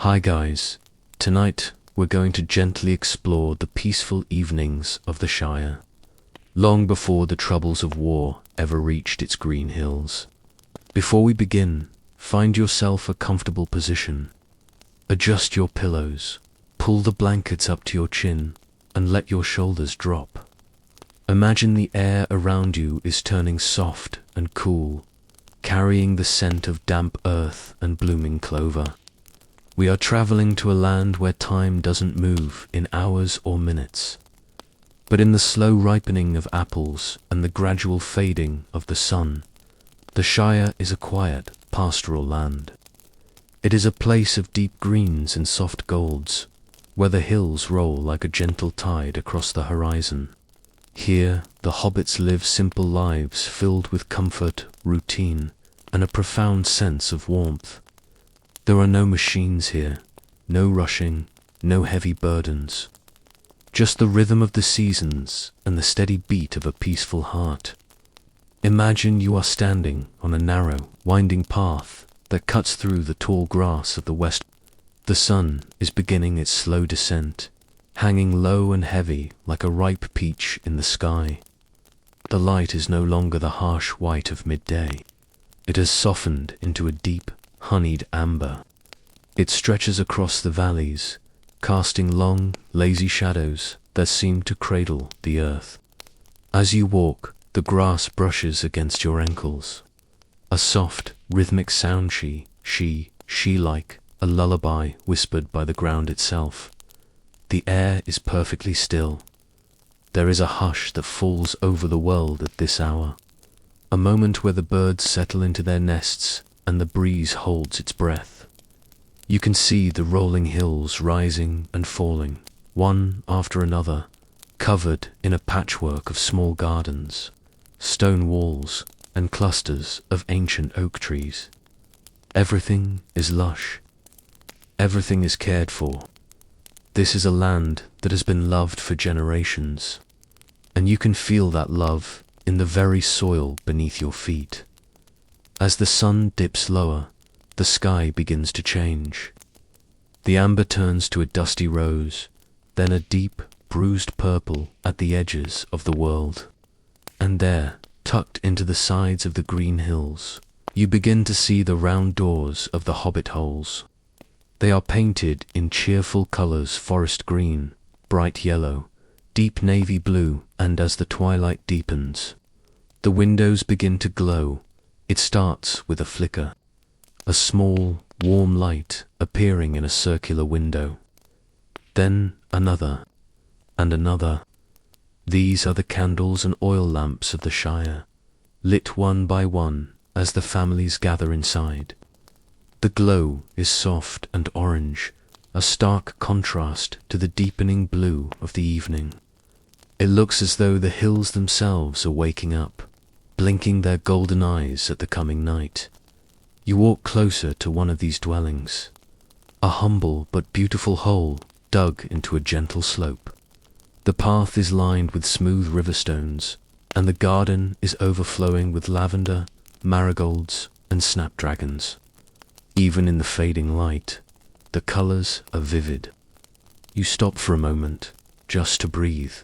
Hi guys, tonight we're going to gently explore the peaceful evenings of the Shire, long before the troubles of war ever reached its green hills. Before we begin, find yourself a comfortable position. Adjust your pillows, pull the blankets up to your chin, and let your shoulders drop. Imagine the air around you is turning soft and cool, carrying the scent of damp earth and blooming clover. We are traveling to a land where time doesn't move in hours or minutes, but in the slow ripening of apples and the gradual fading of the sun. The Shire is a quiet, pastoral land. It is a place of deep greens and soft golds, where the hills roll like a gentle tide across the horizon. Here, the hobbits live simple lives filled with comfort, routine, and a profound sense of warmth. There are no machines here, no rushing, no heavy burdens. Just the rhythm of the seasons and the steady beat of a peaceful heart. Imagine you are standing on a narrow, winding path that cuts through the tall grass of the west. The sun is beginning its slow descent, hanging low and heavy like a ripe peach in the sky. The light is no longer the harsh white of midday. It has softened into a deep, honeyed amber. It stretches across the valleys, casting long, lazy shadows that seem to cradle the earth. As you walk, the grass brushes against your ankles. A soft, rhythmic sound she-like a lullaby whispered by the ground itself. The air is perfectly still. There is a hush that falls over the world at this hour, a moment where the birds settle into their nests and the breeze holds its breath. You can see the rolling hills rising and falling, one after another, covered in a patchwork of small gardens, stone walls, and clusters of ancient oak trees. Everything is lush. Everything is cared for. This is a land that has been loved for generations, and you can feel that love in the very soil beneath your feet. As the sun dips lower, the sky begins to change. The amber turns to a dusty rose, then a deep, bruised purple at the edges of the world. And there, tucked into the sides of the green hills, you begin to see the round doors of the Hobbit holes. They are painted in cheerful colors: forest green, bright yellow, deep navy blue, and as the twilight deepens, the windows begin to glow. It starts with a flicker, a small, warm light appearing in a circular window. Then another, and another. These are the candles and oil lamps of the Shire, lit one by one as the families gather inside. The glow is soft and orange, a stark contrast to the deepening blue of the evening. It looks as though the hills themselves are waking up, blinking their golden eyes at the coming night. You walk closer to one of these dwellings, a humble but beautiful hole dug into a gentle slope. The path is lined with smooth river stones, and the garden is overflowing with lavender, marigolds, and snapdragons. Even in the fading light, the colors are vivid. You stop for a moment, just to breathe.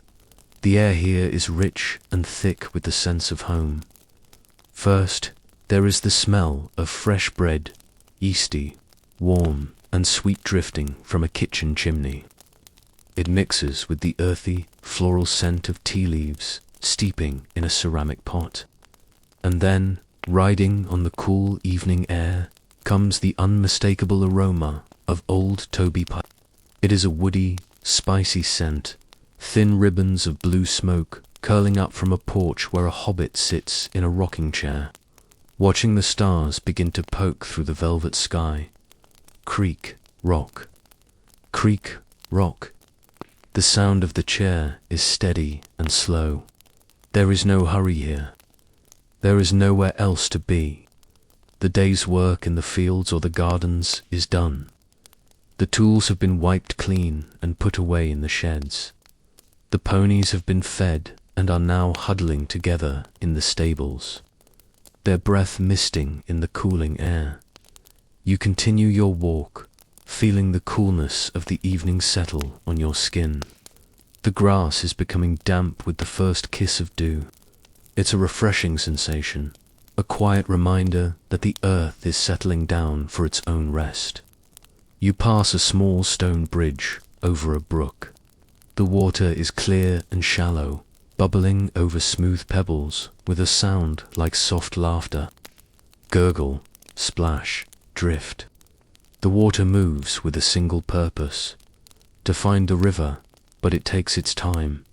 The air here is rich and thick with the sense of home. First, there is the smell of fresh bread, yeasty, warm, and sweet drifting from a kitchen chimney. It mixes with the earthy, floral scent of tea leaves steeping in a ceramic pot. And then, riding on the cool evening air, comes the unmistakable aroma of old Toby pipe. It is a woody, spicy scent, thin ribbons of blue smoke curling up from a porch where a hobbit sits in a rocking chair, watching the stars begin to poke through the velvet sky. Creak, rock. Creak, rock. The sound of the chair is steady and slow. There is no hurry here. There is nowhere else to be. The day's work in the fields or the gardens is done. The tools have been wiped clean and put away in the sheds. The ponies have been fed and are now huddling together in the stables, their breath misting in the cooling air. You continue your walk, feeling the coolness of the evening settle on your skin. The grass is becoming damp with the first kiss of dew. It's a refreshing sensation, a quiet reminder that the earth is settling down for its own rest. You pass a small stone bridge over a brook. The water is clear and shallow, bubbling over smooth pebbles with a sound like soft laughter. Gurgle, splash, drift. The water moves with a single purpose, to find the river, but it takes its time,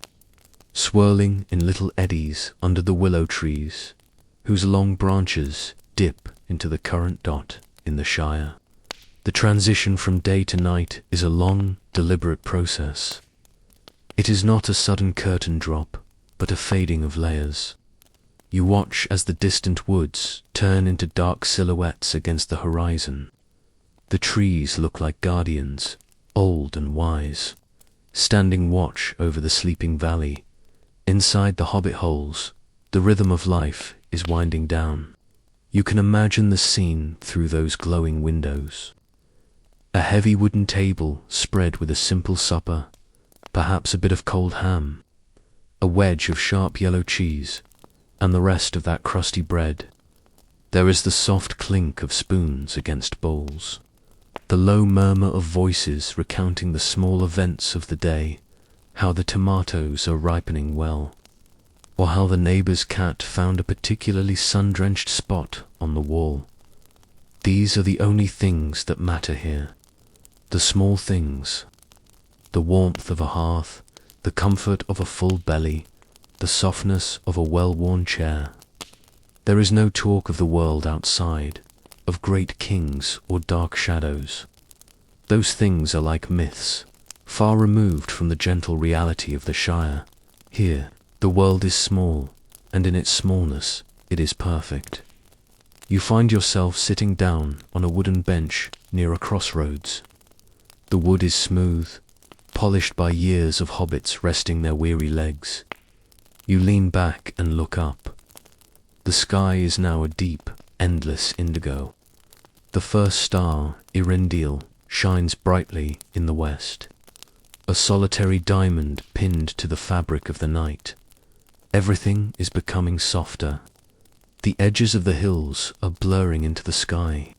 swirling in little eddies under the willow trees, whose long branches dip into the current dot in the Shire. The transition from day to night is a long, deliberate process. It is not a sudden curtain drop, but a fading of layers. You watch as the distant woods turn into dark silhouettes against the horizon. The trees look like guardians, old and wise, standing watch over the sleeping valley. Inside the hobbit holes, the rhythm of life is winding down. You can imagine the scene through those glowing windows. A heavy wooden table spread with a simple supper, perhaps a bit of cold ham, a wedge of sharp yellow cheese, and the rest of that crusty bread. There is the soft clink of spoons against bowls, the low murmur of voices recounting the small events of the day, how the tomatoes are ripening well, or how the neighbour's cat found a particularly sun-drenched spot on the wall. These are the only things that matter here. The small things, the warmth of a hearth, the comfort of a full belly, the softness of a well-worn chair. There is no talk of the world outside, of great kings or dark shadows. Those things are like myths, far removed from the gentle reality of the Shire. Here, the world is small, and in its smallness, it is perfect. You find yourself sitting down on a wooden bench near a crossroads. The wood is smooth, polished by years of hobbits resting their weary legs. You lean back and look up. The sky is now a deep, endless indigo. The first star, Irendil, shines brightly in the west, a solitary diamond pinned to the fabric of the night. Everything is becoming softer. The edges of the hills are blurring into the sky.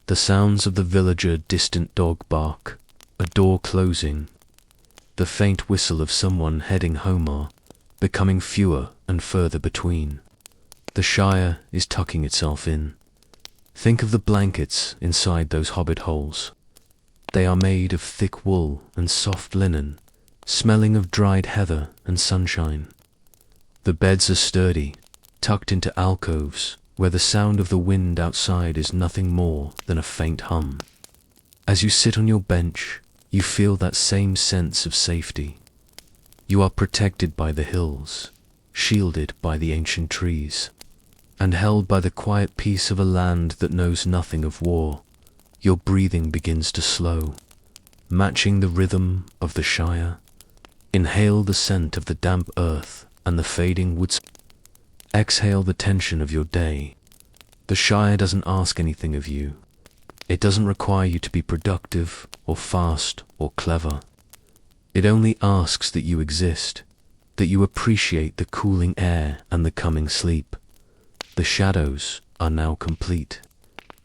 The sounds of the villager distant dog bark, a door closing, the faint whistle of someone heading home are becoming fewer and further between. The Shire is tucking itself in. Think of the blankets inside those hobbit holes. They are made of thick wool and soft linen, smelling of dried heather and sunshine. The beds are sturdy, tucked into alcoves where the sound of the wind outside is nothing more than a faint hum. As you sit on your bench, you feel that same sense of safety. You are protected by the hills, shielded by the ancient trees, and held by the quiet peace of a land that knows nothing of war. Your breathing begins to slow, matching the rhythm of the Shire. Inhale the scent of the damp earth and the fading woods. Exhale the tension of your day. The Shire doesn't ask anything of you. It doesn't require you to be productive or fast or clever. It only asks that you exist, that you appreciate the cooling air and the coming sleep. The shadows are now complete.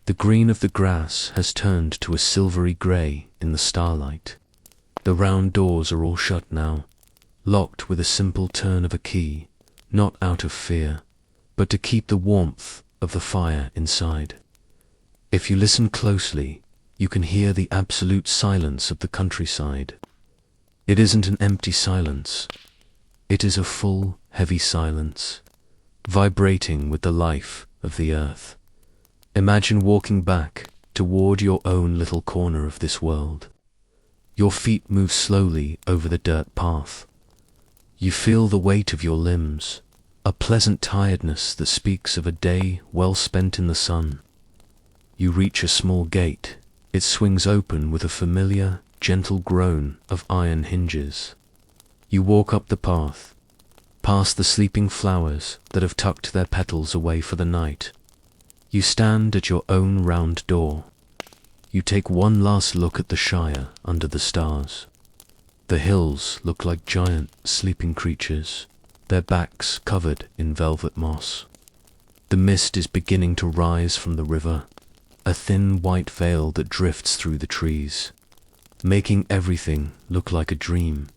The green of the grass has turned to a silvery grey in the starlight. The round doors are all shut now, locked with a simple turn of a key, not out of fear, but to keep the warmth of the fire inside. If you listen closely, you can hear the absolute silence of the countryside. It isn't an empty silence. It is a full, heavy silence, vibrating with the life of the earth. Imagine walking back toward your own little corner of this world. Your feet move slowly over the dirt path. You feel the weight of your limbs, a pleasant tiredness that speaks of a day well spent in the sun. You reach a small gate. It swings open with a familiar, gentle groan of iron hinges. You walk up the path, past the sleeping flowers that have tucked their petals away for the night. You stand at your own round door. You take one last look at the Shire under the stars. The hills look like giant, sleeping creatures, their backs covered in velvet moss. The mist is beginning to rise from the river, a thin white veil that drifts through the trees, making everything look like a dream.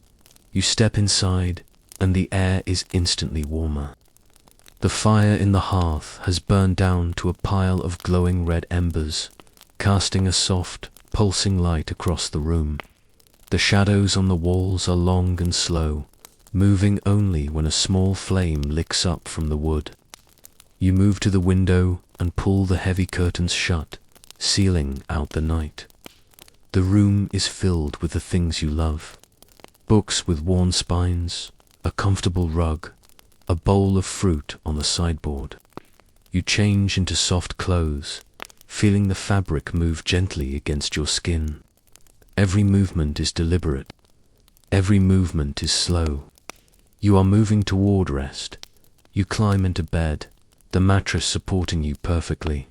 You step inside, and the air is instantly warmer. The fire in the hearth has burned down to a pile of glowing red embers, casting a soft, pulsing light across the room. The shadows on the walls are long and slow, moving only when a small flame licks up from the wood. You move to the window and pull the heavy curtains shut, sealing out the night. The room is filled with the things you love: books with worn spines, a comfortable rug, a bowl of fruit on the sideboard. You change into soft clothes, feeling the fabric move gently against your skin. Every movement is deliberate. Every movement is slow. You are moving toward rest. You climb into bed, the mattress supporting you perfectly.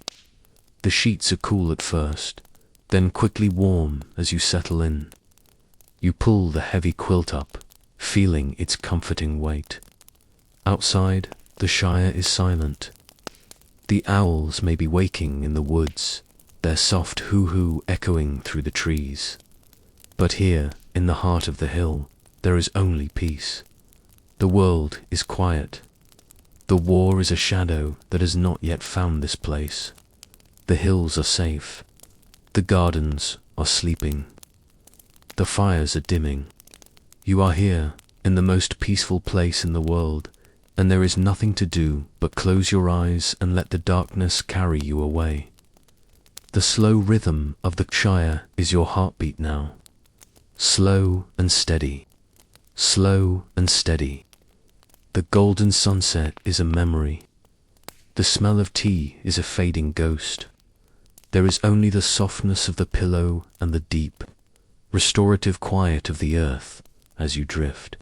The sheets are cool at first, then quickly warm as you settle in. You pull the heavy quilt up, feeling its comforting weight. Outside, the Shire is silent. The owls may be waking in the woods, their soft hoo-hoo echoing through the trees. But here, in the heart of the hill, there is only peace. The world is quiet. The war is a shadow that has not yet found this place. The hills are safe. The gardens are sleeping. The fires are dimming. You are here, in the most peaceful place in the world, and there is nothing to do but close your eyes and let the darkness carry you away. The slow rhythm of the Shire is your heartbeat now. Slow and steady. Slow and steady. The golden sunset is a memory. The smell of tea is a fading ghost. There is only the softness of the pillow and the deep, restorative quiet of the earth as you drift.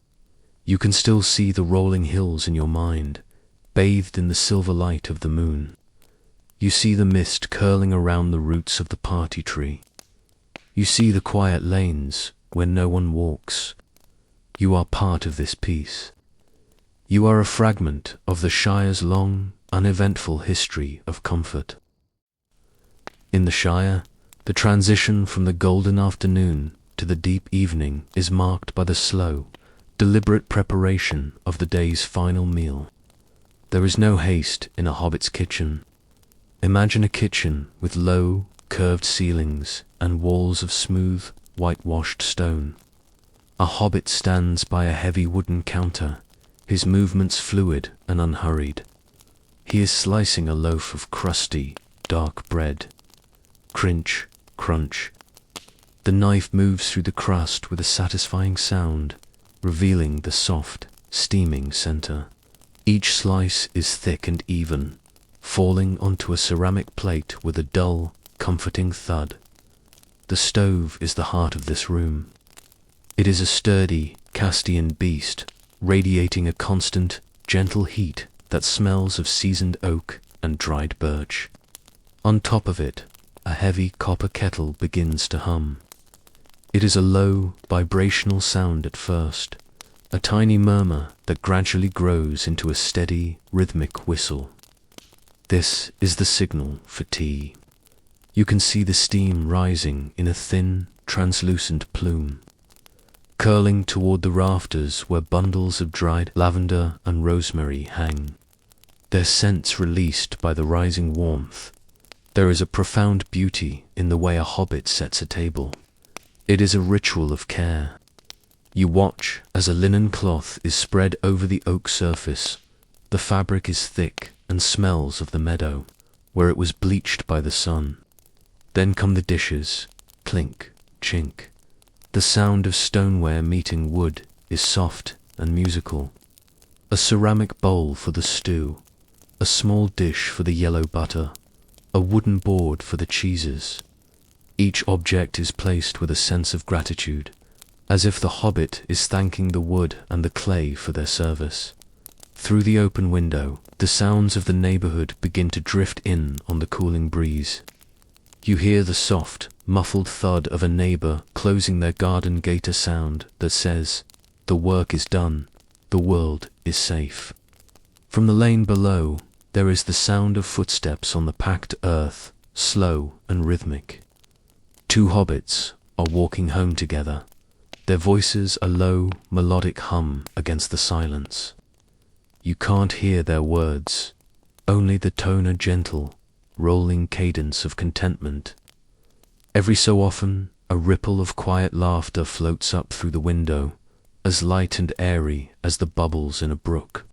You can still see the rolling hills in your mind, bathed in the silver light of the moon. You see the mist curling around the roots of the party tree. You see the quiet lanes where no one walks. You are part of this peace. You are a fragment of the Shire's long, uneventful history of comfort. In the Shire, the transition from the golden afternoon to the deep evening is marked by the slow, deliberate preparation of the day's final meal. There is no haste in a hobbit's kitchen. Imagine a kitchen with low, curved ceilings and walls of smooth, whitewashed stone. A hobbit stands by a heavy wooden counter, his movements fluid and unhurried. He is slicing a loaf of crusty, dark bread. Crunch, crunch. The knife moves through the crust with a satisfying sound, revealing the soft, steaming center. Each slice is thick and even, falling onto a ceramic plate with a dull, comforting thud. The stove is the heart of this room. It is a sturdy, Castian beast, radiating a constant, gentle heat that smells of seasoned oak and dried birch. On top of it, a heavy copper kettle begins to hum. It is a low, vibrational sound at first, a tiny murmur that gradually grows into a steady, rhythmic whistle. This is the signal for tea. You can see the steam rising in a thin, translucent plume, curling toward the rafters where bundles of dried lavender and rosemary hang, their scents released by the rising warmth. There is a profound beauty in the way a hobbit sets a table. It is a ritual of care. You watch as a linen cloth is spread over the oak surface. The fabric is thick and smells of the meadow, where it was bleached by the sun. Then come the dishes, clink, chink. The sound of stoneware meeting wood is soft and musical. A ceramic bowl for the stew, a small dish for the yellow butter, a wooden board for the cheeses. Each object is placed with a sense of gratitude, as if the hobbit is thanking the wood and the clay for their service. Through the open window, the sounds of the neighborhood begin to drift in on the cooling breeze. You hear the soft, muffled thud of a neighbor closing their garden gate, a sound that says, "The work is done, the world is safe." From the lane below, there is the sound of footsteps on the packed earth, slow and rhythmic. Two hobbits are walking home together. Their voices a low, melodic hum against the silence. You can't hear their words, only the tone a gentle, rolling cadence of contentment. Every so often, a ripple of quiet laughter floats up through the window, as light and airy as the bubbles in a brook.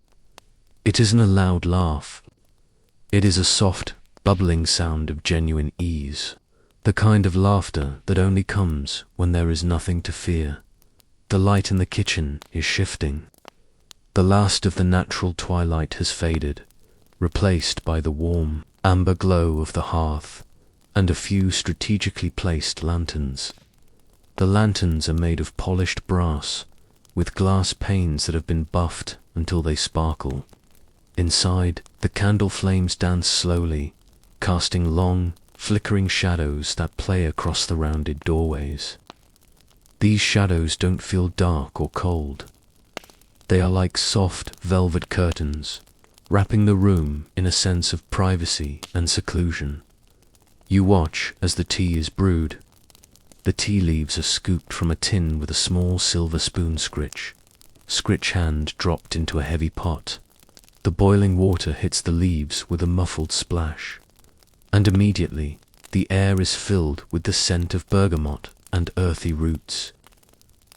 It isn't a loud laugh. It is a soft, bubbling sound of genuine ease. The kind of laughter that only comes when there is nothing to fear. The light in the kitchen is shifting. The last of the natural twilight has faded, replaced by the warm, amber glow of the hearth and a few strategically placed lanterns. The lanterns are made of polished brass, with glass panes that have been buffed until they sparkle. Inside, the candle flames dance slowly, casting long, flickering shadows that play across the rounded doorways. These shadows don't feel dark or cold. They are like soft, velvet curtains, wrapping the room in a sense of privacy and seclusion. You watch as the tea is brewed. The tea leaves are scooped from a tin with a small silver spoon scritch hand dropped into a heavy pot. The boiling water hits the leaves with a muffled splash, and immediately the air is filled with the scent of bergamot and earthy roots.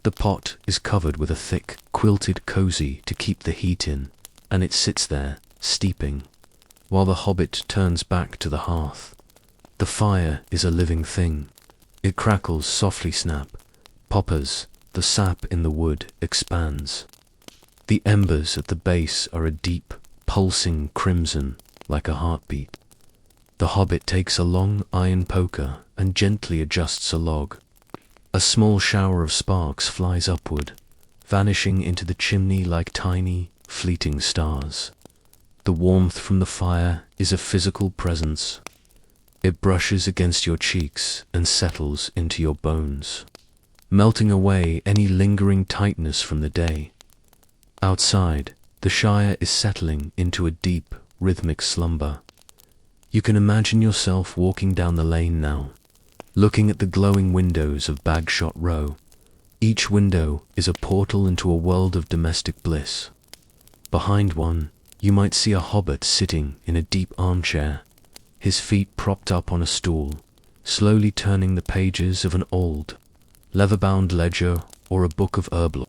The pot is covered with a thick, quilted cozy to keep the heat in, and it sits there, steeping, while the hobbit turns back to the hearth. The fire is a living thing. It crackles softly, snap, poppers, the sap in the wood expands. The embers at the base are a deep, pulsing crimson, like a heartbeat. The hobbit takes a long iron poker and gently adjusts a log. A small shower of sparks flies upward, vanishing into the chimney like tiny, fleeting stars. The warmth from the fire is a physical presence. It brushes against your cheeks and settles into your bones, melting away any lingering tightness from the day. Outside, the Shire is settling into a deep, rhythmic slumber. You can imagine yourself walking down the lane now, looking at the glowing windows of Bagshot Row. Each window is a portal into a world of domestic bliss. Behind one, you might see a hobbit sitting in a deep armchair, his feet propped up on a stool, slowly turning the pages of an old, leather-bound ledger or a book of herblore.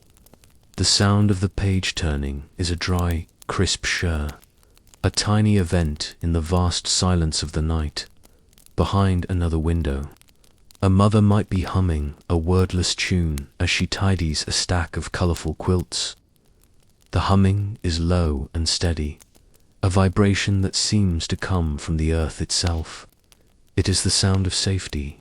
The sound of the page turning is a dry, crisp shir, a tiny event in the vast silence of the night. Behind another window, a mother might be humming a wordless tune as she tidies a stack of colorful quilts. The humming is low and steady, a vibration that seems to come from the earth itself. It is the sound of safety.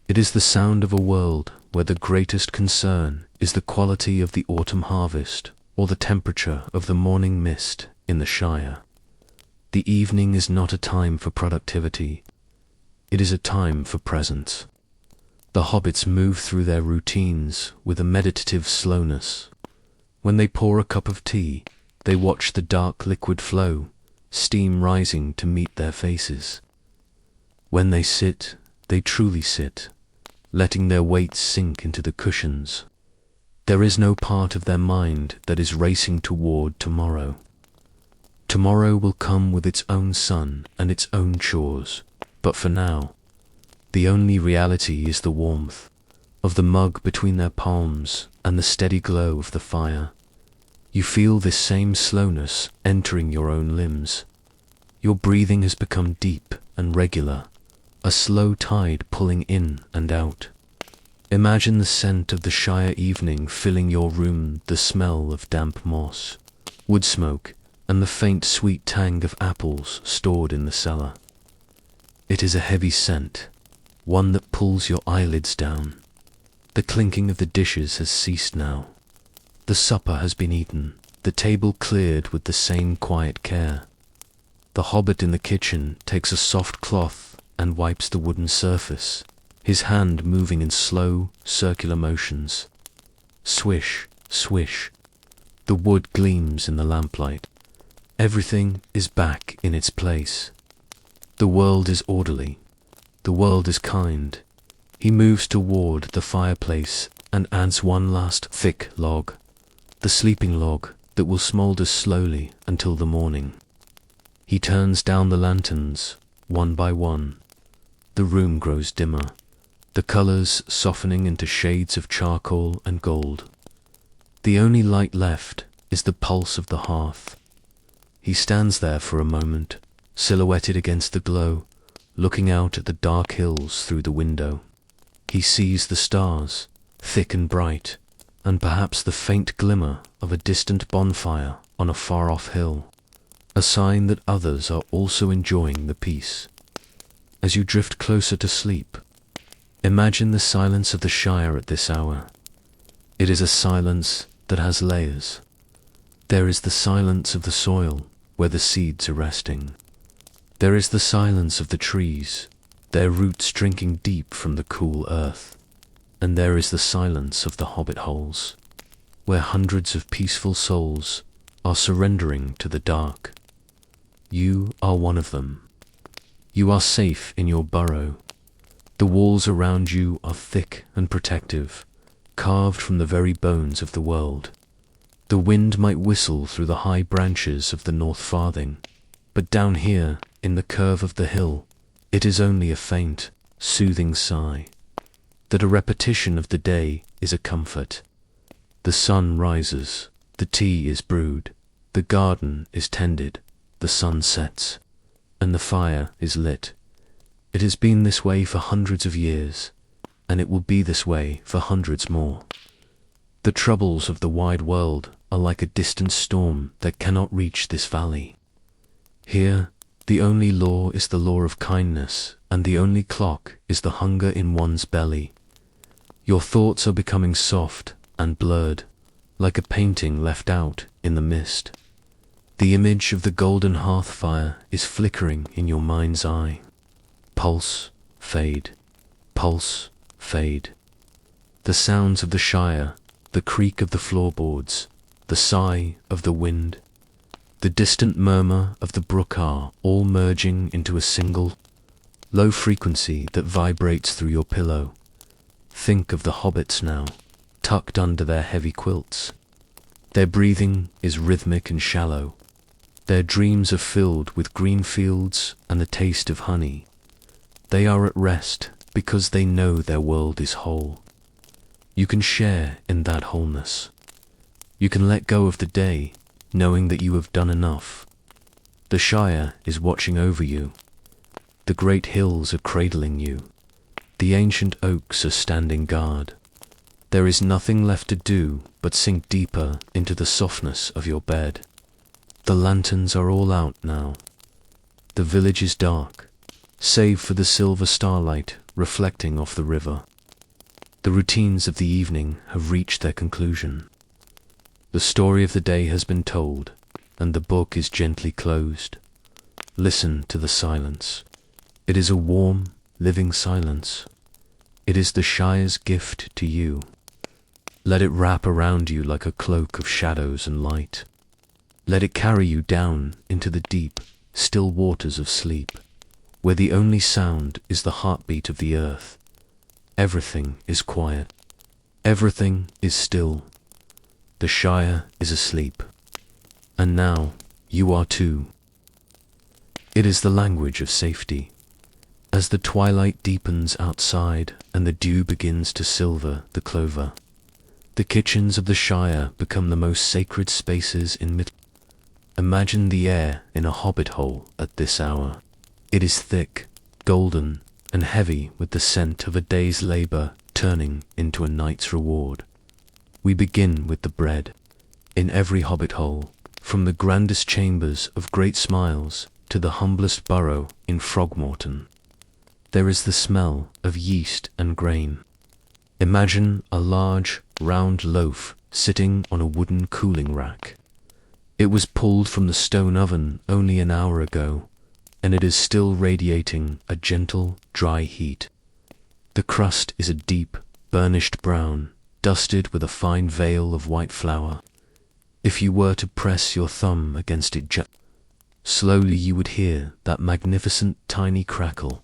It is the sound of a world where the greatest concern is the quality of the autumn harvest or the temperature of the morning mist in the Shire. The evening is not a time for productivity. It is a time for presence. The hobbits move through their routines with a meditative slowness. When they pour a cup of tea, they watch the dark liquid flow, steam rising to meet their faces. When they sit, they truly sit, letting their weight sink into the cushions. There is no part of their mind that is racing toward tomorrow. Tomorrow will come with its own sun and its own chores, but for now, the only reality is the warmth of the mug between their palms and the steady glow of the fire. You feel this same slowness entering your own limbs. Your breathing has become deep and regular, a slow tide pulling in and out. Imagine the scent of the Shire evening filling your room, the smell of damp moss, wood smoke, and the faint sweet tang of apples stored in the cellar. It is a heavy scent, one that pulls your eyelids down. The clinking of the dishes has ceased now. The supper has been eaten, the table cleared with the same quiet care. The hobbit in the kitchen takes a soft cloth and wipes the wooden surface, his hand moving in slow, circular motions. Swish, swish. The wood gleams in the lamplight. Everything is back in its place. The world is orderly. The world is kind. He moves toward the fireplace and adds one last thick log, the sleeping log that will smolder slowly until the morning. He turns down the lanterns, one by one. The room grows dimmer, the colors softening into shades of charcoal and gold. The only light left is the pulse of the hearth. He stands there for a moment, silhouetted against the glow, looking out at the dark hills through the window. He sees the stars, thick and bright, and perhaps the faint glimmer of a distant bonfire on a far-off hill, a sign that others are also enjoying the peace. As you drift closer to sleep, imagine the silence of the Shire at this hour. It is a silence that has layers. There is the silence of the soil, where the seeds are resting. There is the silence of the trees, their roots drinking deep from the cool earth. And there is the silence of the hobbit holes, where hundreds of peaceful souls are surrendering to the dark. You are one of them. You are safe in your burrow. The walls around you are thick and protective, carved from the very bones of the world. The wind might whistle through the high branches of the North Farthing, but down here, in the curve of the hill, it is only a faint, soothing sigh, that a repetition of the day is a comfort. The sun rises, the tea is brewed, the garden is tended, the sun sets, and the fire is lit. It has been this way for hundreds of years, and it will be this way for hundreds more. The troubles of the wide world are like a distant storm that cannot reach this valley. Here, the only law is the law of kindness, and the only clock is the hunger in one's belly. Your thoughts are becoming soft and blurred, like a painting left out in the mist. The image of the golden hearth fire is flickering in your mind's eye. Pulse, fade. Pulse, fade. The sounds of the Shire, the creak of the floorboards, the sigh of the wind, the distant murmur of the brook are all merging into a single, low frequency that vibrates through your pillow. Think of the hobbits now, tucked under their heavy quilts. Their breathing is rhythmic and shallow. Their dreams are filled with green fields and the taste of honey. They are at rest because they know their world is whole. You can share in that wholeness. You can let go of the day, knowing that you have done enough. The Shire is watching over you. The great hills are cradling you. The ancient oaks are standing guard. There is nothing left to do but sink deeper into the softness of your bed. The lanterns are all out now. The village is dark, save for the silver starlight reflecting off the river. The routines of the evening have reached their conclusion. The story of the day has been told, and the book is gently closed. Listen to the silence. It is a warm, living silence. It is the Shire's gift to you. Let it wrap around you like a cloak of shadows and light. Let it carry you down into the deep, still waters of sleep, where the only sound is the heartbeat of the earth. Everything is quiet. Everything is still. The Shire is asleep. And now you are too. It is the language of safety. As the twilight deepens outside and the dew begins to silver the clover, the kitchens of the Shire become the most sacred spaces in Middle. Imagine the air in a hobbit hole at this hour. It is thick, golden, and heavy with the scent of a day's labor turning into a night's reward. We begin with the bread. In every hobbit hole, from the grandest chambers of Great Smiles to the humblest burrow in Frogmorton, there is the smell of yeast and grain. Imagine a large, round loaf sitting on a wooden cooling rack. It was pulled from the stone oven only an hour ago, and it is still radiating a gentle, dry heat. The crust is a deep, burnished brown, dusted with a fine veil of white flour. If you were to press your thumb against it slowly, you would hear that magnificent tiny crackle,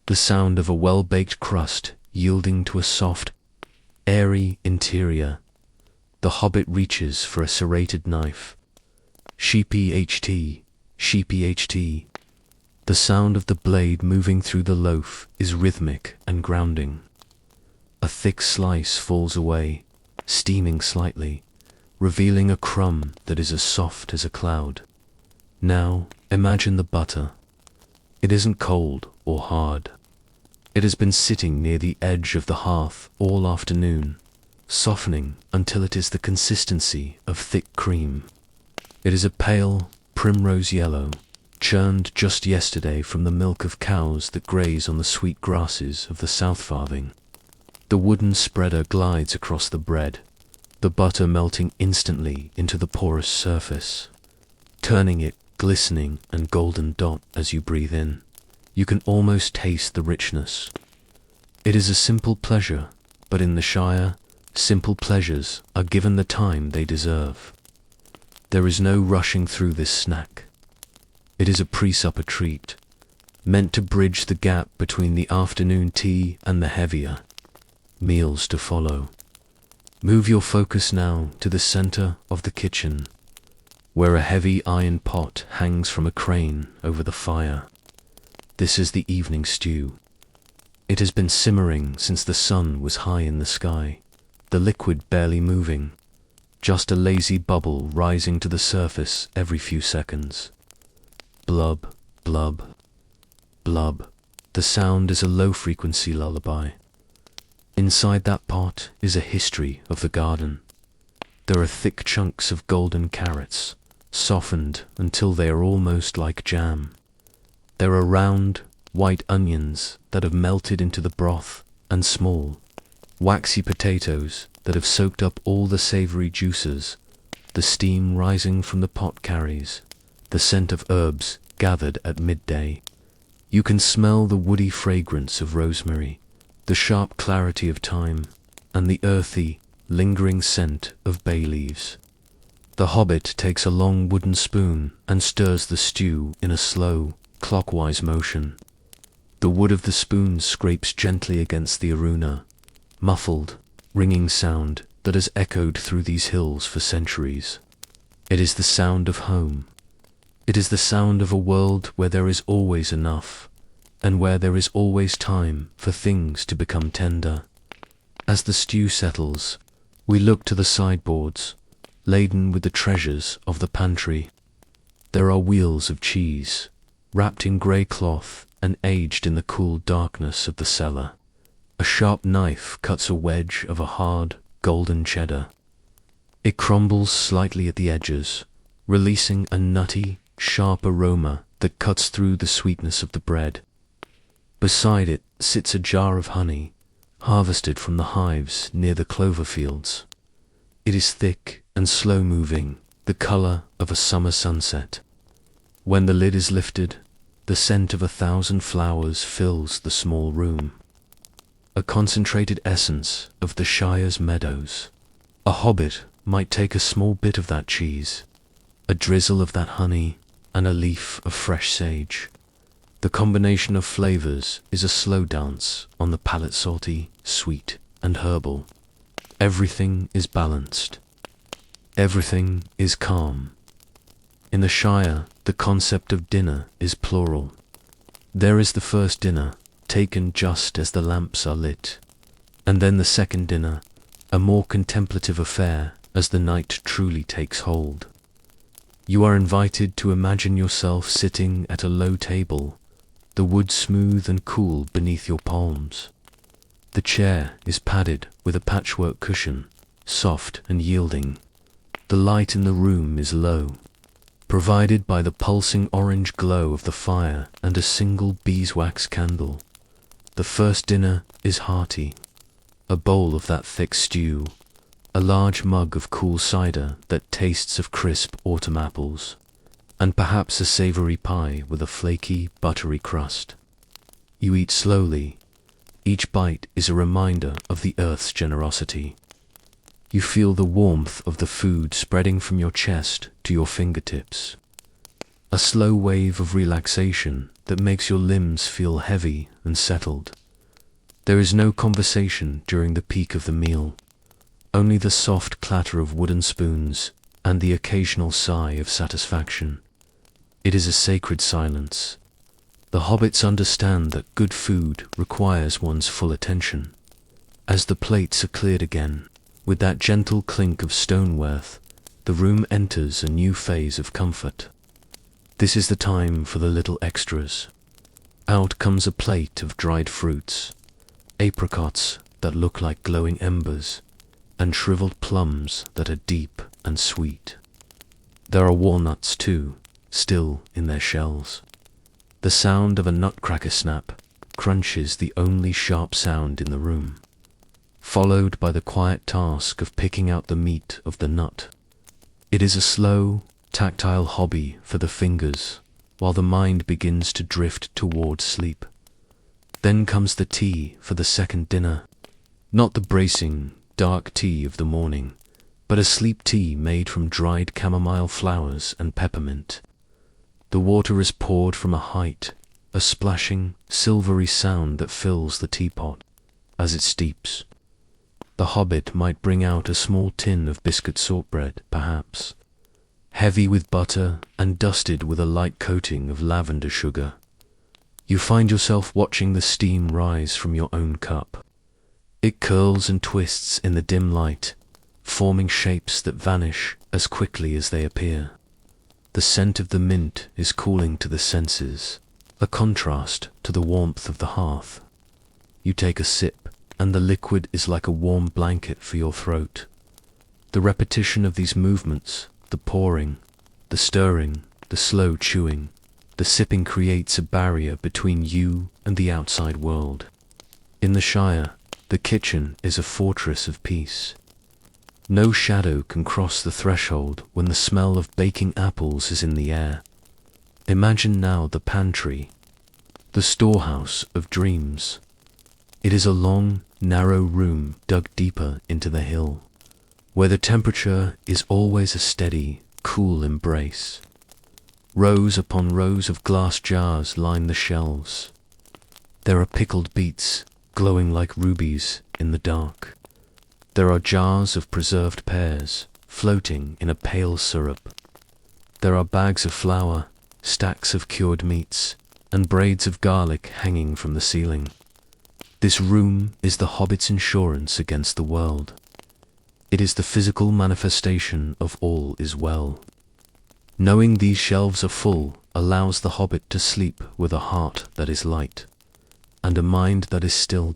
the sound of a well-baked crust yielding to a soft, airy interior. The hobbit reaches for a serrated knife. Sheepy-ht, sheepy-ht. The sound of the blade moving through the loaf is rhythmic and grounding. A thick slice falls away, steaming slightly, revealing a crumb that is as soft as a cloud. Now, imagine the butter. It isn't cold or hard. It has been sitting near the edge of the hearth all afternoon, softening until it is the consistency of thick cream. It is a pale, primrose yellow, churned just yesterday from the milk of cows that graze on the sweet grasses of the South Farthing. The wooden spreader glides across the bread, the butter melting instantly into the porous surface, turning it glistening and golden dot as you breathe in. You can almost taste the richness. It is a simple pleasure, but in the Shire, simple pleasures are given the time they deserve. There is no rushing through this snack. It is a pre-supper treat, meant to bridge the gap between the afternoon tea and the heavier meals to follow. Move your focus now to the center of the kitchen, where a heavy iron pot hangs from a crane over the fire. This is the evening stew. It has been simmering since the sun was high in the sky, the liquid barely moving, just a lazy bubble rising to the surface every few seconds. Blub, blub, blub. The sound is a low-frequency lullaby. Inside that pot is a history of the garden. There are thick chunks of golden carrots, softened until they are almost like jam. There are round, white onions that have melted into the broth, and small, waxy potatoes that have soaked up all the savory juices. The steam rising from the pot carries the scent of herbs gathered at midday. You can smell the woody fragrance of rosemary, the sharp clarity of thyme, and the earthy, lingering scent of bay leaves. The hobbit takes a long wooden spoon and stirs the stew in a slow, clockwise motion. The wood of the spoon scrapes gently against the aruna, muffled, ringing sound that has echoed through these hills for centuries. It is the sound of home. It is the sound of a world where there is always enough, and where there is always time for things to become tender. As the stew settles, we look to the sideboards, laden with the treasures of the pantry. There are wheels of cheese, wrapped in grey cloth and aged in the cool darkness of the cellar. A sharp knife cuts a wedge of a hard, golden cheddar. It crumbles slightly at the edges, releasing a nutty, sharp aroma that cuts through the sweetness of the bread. Beside it sits a jar of honey, harvested from the hives near the clover fields. It is thick and slow-moving, the color of a summer sunset. When the lid is lifted, the scent of 1,000 flowers fills the small room. A concentrated essence of the Shire's meadows. A hobbit might take a small bit of that cheese, a drizzle of that honey, and a leaf of fresh sage. The combination of flavors is a slow dance on the palate, salty, sweet, and herbal. Everything is balanced. Everything is calm. In the Shire, the concept of dinner is plural. There is the first dinner, taken just as the lamps are lit, and then the second dinner, a more contemplative affair as the night truly takes hold. You are invited to imagine yourself sitting at a low table, the wood smooth and cool beneath your palms. The chair is padded with a patchwork cushion, soft and yielding. The light in the room is low, provided by the pulsing orange glow of the fire and a single beeswax candle. The first dinner is hearty. A bowl of that thick stew, a large mug of cool cider that tastes of crisp autumn apples, and perhaps a savory pie with a flaky, buttery crust. You eat slowly. Each bite is a reminder of the earth's generosity. You feel the warmth of the food spreading from your chest to your fingertips. A slow wave of relaxation that makes your limbs feel heavy and settled. There is no conversation during the peak of the meal, only the soft clatter of wooden spoons and the occasional sigh of satisfaction. It is a sacred silence. The hobbits understand that good food requires one's full attention. As the plates are cleared again, with that gentle clink of stoneware, the room enters a new phase of comfort. This is the time for the little extras. Out comes a plate of dried fruits, apricots that look like glowing embers, and shriveled plums that are deep and sweet. There are walnuts too, still in their shells. The sound of a nutcracker snap crunches the only sharp sound in the room, followed by the quiet task of picking out the meat of the nut. It is a slow, tactile hobby for the fingers, while the mind begins to drift towards sleep. Then comes the tea for the second dinner. Not the bracing, dark tea of the morning, but a sleep tea made from dried chamomile flowers and peppermint. The water is poured from a height, a splashing, silvery sound that fills the teapot as it steeps. The hobbit might bring out a small tin of biscuit shortbread, perhaps, heavy with butter and dusted with a light coating of lavender sugar. You find yourself watching the steam rise from your own cup. It curls and twists in the dim light, forming shapes that vanish as quickly as they appear. The scent of the mint is cooling to the senses, a contrast to the warmth of the hearth. You take a sip, and the liquid is like a warm blanket for your throat. The repetition of these movements, the pouring, the stirring, the slow chewing, the sipping creates a barrier between you and the outside world. In the Shire, the kitchen is a fortress of peace. No shadow can cross the threshold when the smell of baking apples is in the air. Imagine now the pantry, the storehouse of dreams. It is a long, narrow room dug deeper into the hill, where the temperature is always a steady, cool embrace. Rows upon rows of glass jars line the shelves. There are pickled beets, glowing like rubies in the dark. There are jars of preserved pears, floating in a pale syrup. There are bags of flour, stacks of cured meats, and braids of garlic hanging from the ceiling. This room is the hobbit's insurance against the world. It is the physical manifestation of all is well. Knowing these shelves are full allows the hobbit to sleep with a heart that is light, and a mind that is still.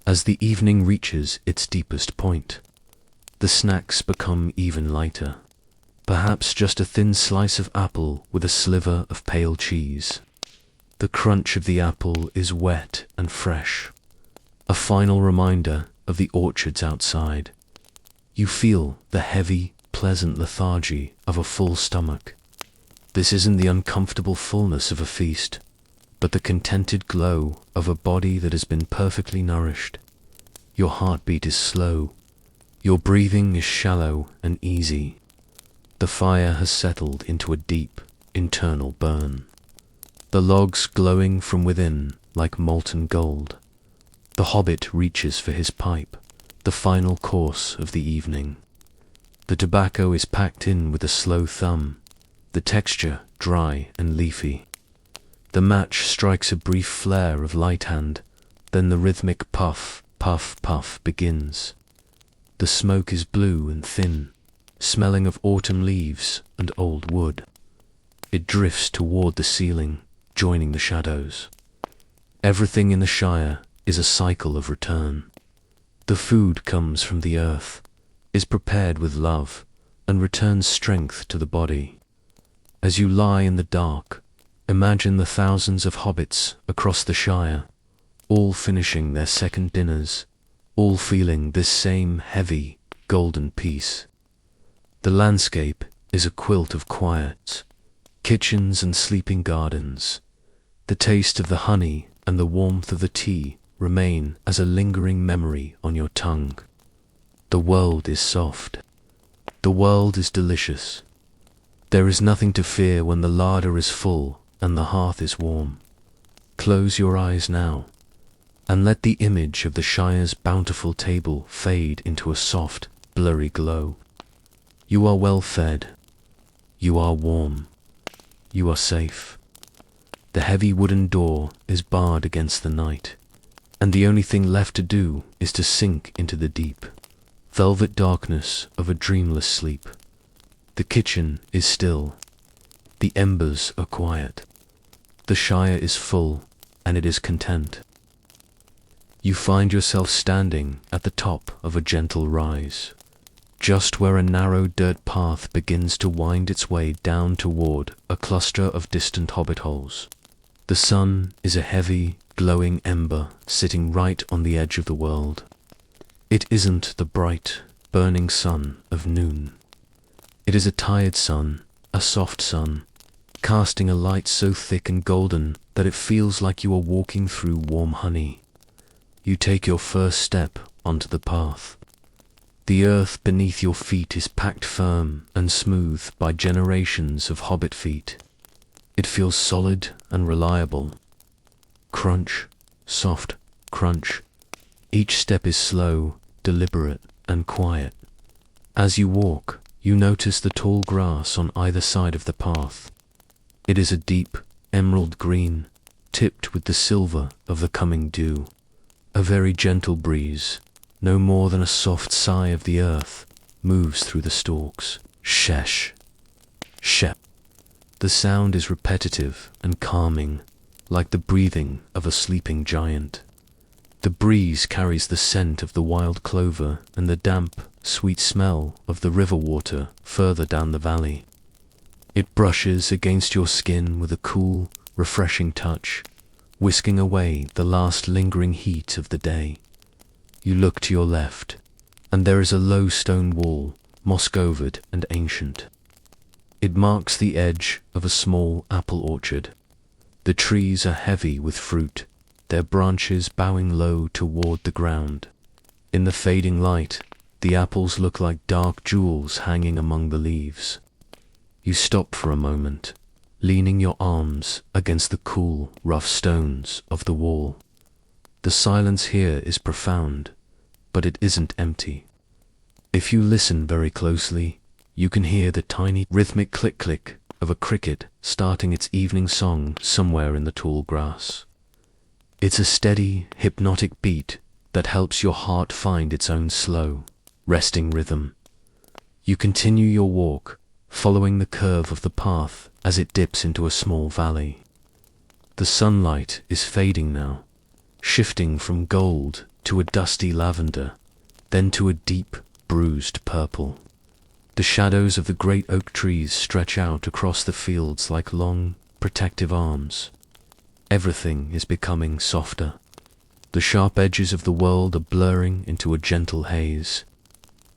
As the evening reaches its deepest point, the snacks become even lighter. Perhaps just a thin slice of apple with a sliver of pale cheese. The crunch of the apple is wet and fresh, a final reminder of the orchards outside. You feel the heavy, pleasant lethargy of a full stomach. This isn't the uncomfortable fullness of a feast, but the contented glow of a body that has been perfectly nourished. Your heartbeat is slow. Your breathing is shallow and easy. The fire has settled into a deep, internal burn, the logs glowing from within like molten gold. The hobbit reaches for his pipe, the final course of the evening. The tobacco is packed in with a slow thumb, the texture dry and leafy. The match strikes a brief flare of light hand, then the rhythmic puff, puff, puff begins. The smoke is blue and thin, smelling of autumn leaves and old wood. It drifts toward the ceiling, joining the shadows. Everything in the Shire is a cycle of return. The food comes from the earth, is prepared with love, and returns strength to the body. As you lie in the dark, imagine the thousands of hobbits across the Shire, all finishing their second dinners, all feeling this same heavy, golden peace. The landscape is a quilt of quiet, kitchens and sleeping gardens. The taste of the honey and the warmth of the tea remain as a lingering memory on your tongue. The world is soft. The world is delicious. There is nothing to fear when the larder is full and the hearth is warm. Close your eyes now, and let the image of the Shire's bountiful table fade into a soft, blurry glow. You are well fed. You are warm. You are safe. The heavy wooden door is barred against the night, and the only thing left to do is to sink into the deep, velvet darkness of a dreamless sleep. The kitchen is still. The embers are quiet. The Shire is full, and it is content. You find yourself standing at the top of a gentle rise, just where a narrow dirt path begins to wind its way down toward a cluster of distant hobbit holes. The sun is a heavy, glowing ember sitting right on the edge of the world. It isn't the bright, burning sun of noon. It is a tired sun, a soft sun, casting a light so thick and golden that it feels like you are walking through warm honey. You take your first step onto the path. The earth beneath your feet is packed firm and smooth by generations of hobbit feet. It feels solid and reliable. Crunch, soft, crunch. Each step is slow, deliberate, and quiet. As you walk, you notice the tall grass on either side of the path. It is a deep, emerald green, tipped with the silver of the coming dew. A very gentle breeze, no more than a soft sigh of the earth, moves through the stalks. Shesh. Shep. The sound is repetitive and calming, like the breathing of a sleeping giant. The breeze carries the scent of the wild clover and the damp, sweet smell of the river water further down the valley. It brushes against your skin with a cool, refreshing touch, whisking away the last lingering heat of the day. You look to your left, and there is a low stone wall, moss-covered and ancient. It marks the edge of a small apple orchard. The trees are heavy with fruit, their branches bowing low toward the ground. In the fading light, the apples look like dark jewels hanging among the leaves. You stop for a moment, leaning your arms against the cool, rough stones of the wall. The silence here is profound, but it isn't empty. If you listen very closely, you can hear the tiny, rhythmic click-click of a cricket starting its evening song somewhere in the tall grass. It's a steady, hypnotic beat that helps your heart find its own slow, resting rhythm. You continue your walk, following the curve of the path as it dips into a small valley. The sunlight is fading now, shifting from gold to a dusty lavender, then to a deep, bruised purple. The shadows of the great oak trees stretch out across the fields like long, protective arms. Everything is becoming softer. The sharp edges of the world are blurring into a gentle haze.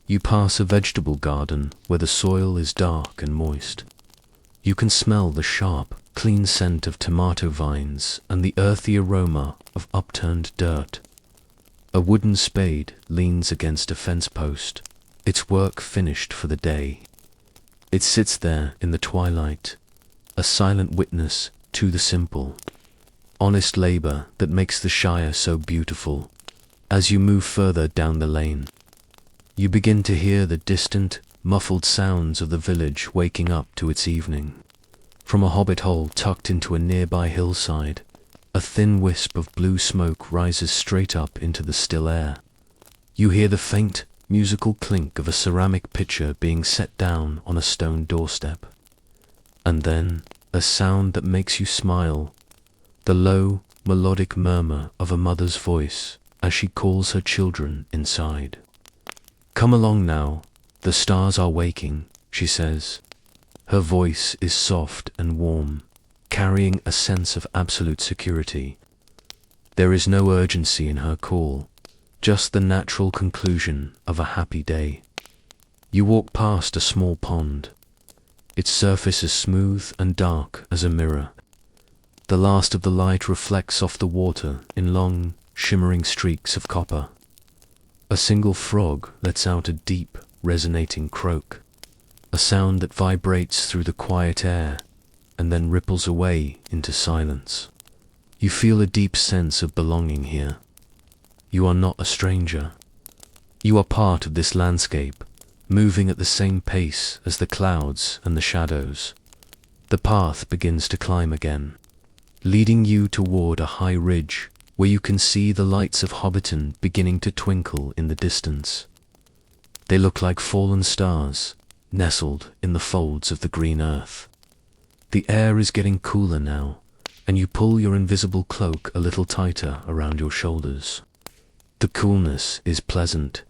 You pass a vegetable garden where the soil is dark and moist. You can smell the sharp, clean scent of tomato vines and the earthy aroma of upturned dirt. A wooden spade leans against a fence post, its work finished for the day. It sits there in the twilight, a silent witness to the simple, honest labor that makes the Shire so beautiful. As you move further down the lane, you begin to hear the distant, muffled sounds of the village waking up to its evening. From a hobbit hole tucked into a nearby hillside, a thin wisp of blue smoke rises straight up into the still air. You hear the faint, musical clink of a ceramic pitcher being set down on a stone doorstep. And then, a sound that makes you smile, the low, melodic murmur of a mother's voice as she calls her children inside. "Come along now, the stars are waking," she says. Her voice is soft and warm, carrying a sense of absolute security. There is no urgency in her call, just the natural conclusion of a happy day. You walk past a small pond. its surface as smooth and dark as a mirror. The last of the light reflects off the water in long, shimmering streaks of copper. A single frog lets out a deep, resonating croak, a sound that vibrates through the quiet air and then ripples away into silence. You feel a deep sense of belonging here. You are not a stranger. You are part of this landscape, moving at the same pace as the clouds and the shadows. The path begins to climb again, leading you toward a high ridge where you can see the lights of Hobbiton beginning to twinkle in the distance. They look like fallen stars, nestled in the folds of the green earth. The air is getting cooler now, and you pull your invisible cloak a little tighter around your shoulders. The coolness is pleasant.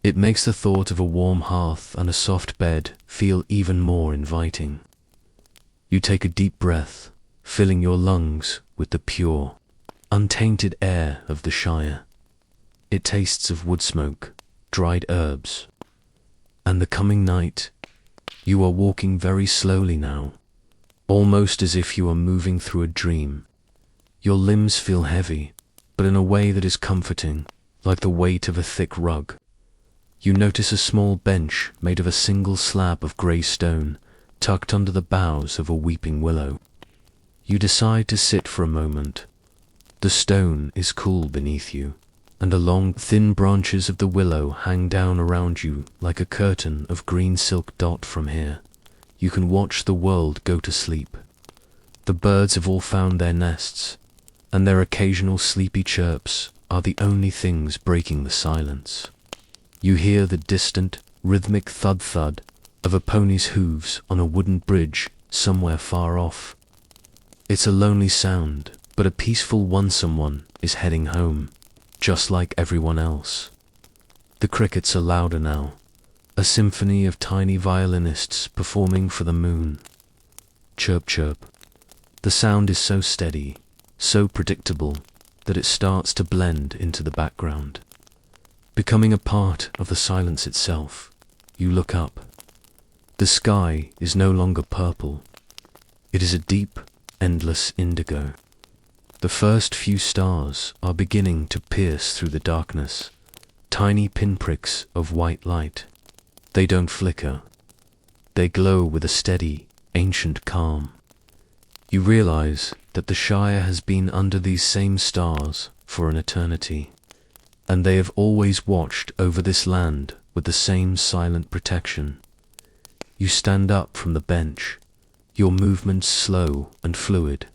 It makes the thought of a warm hearth and a soft bed feel even more inviting. You take a deep breath, filling your lungs with the pure, untainted air of the Shire. It tastes of wood smoke, dried herbs, and the coming night. You are walking very slowly now, almost as if you are moving through a dream. Your limbs feel heavy, but in a way that is comforting, like the weight of a thick rug. You notice a small bench made of a single slab of grey stone, tucked under the boughs of a weeping willow. You decide to sit for a moment. The stone is cool beneath you, and the long, thin branches of the willow hang down around you like a curtain of green silk. From here, you can watch the world go to sleep. The birds have all found their nests, and their occasional sleepy chirps are the only things breaking the silence. You hear the distant, rhythmic thud-thud of a pony's hooves on a wooden bridge somewhere far off. It's a lonely sound, but a peaceful one. Someone is heading home, just like everyone else. The crickets are louder now, a symphony of tiny violinists performing for the moon. Chirp, chirp. The sound is so steady, so predictable, that it starts to blend into the background. Becoming a part of the silence itself, you look up. The sky is no longer purple. It is a deep, endless indigo. The first few stars are beginning to pierce through the darkness, tiny pinpricks of white light. They don't flicker. They glow with a steady, ancient calm. You realize that the Shire has been under these same stars for an eternity, and they have always watched over this land with the same silent protection. You stand up from the bench, your movements slow and fluid.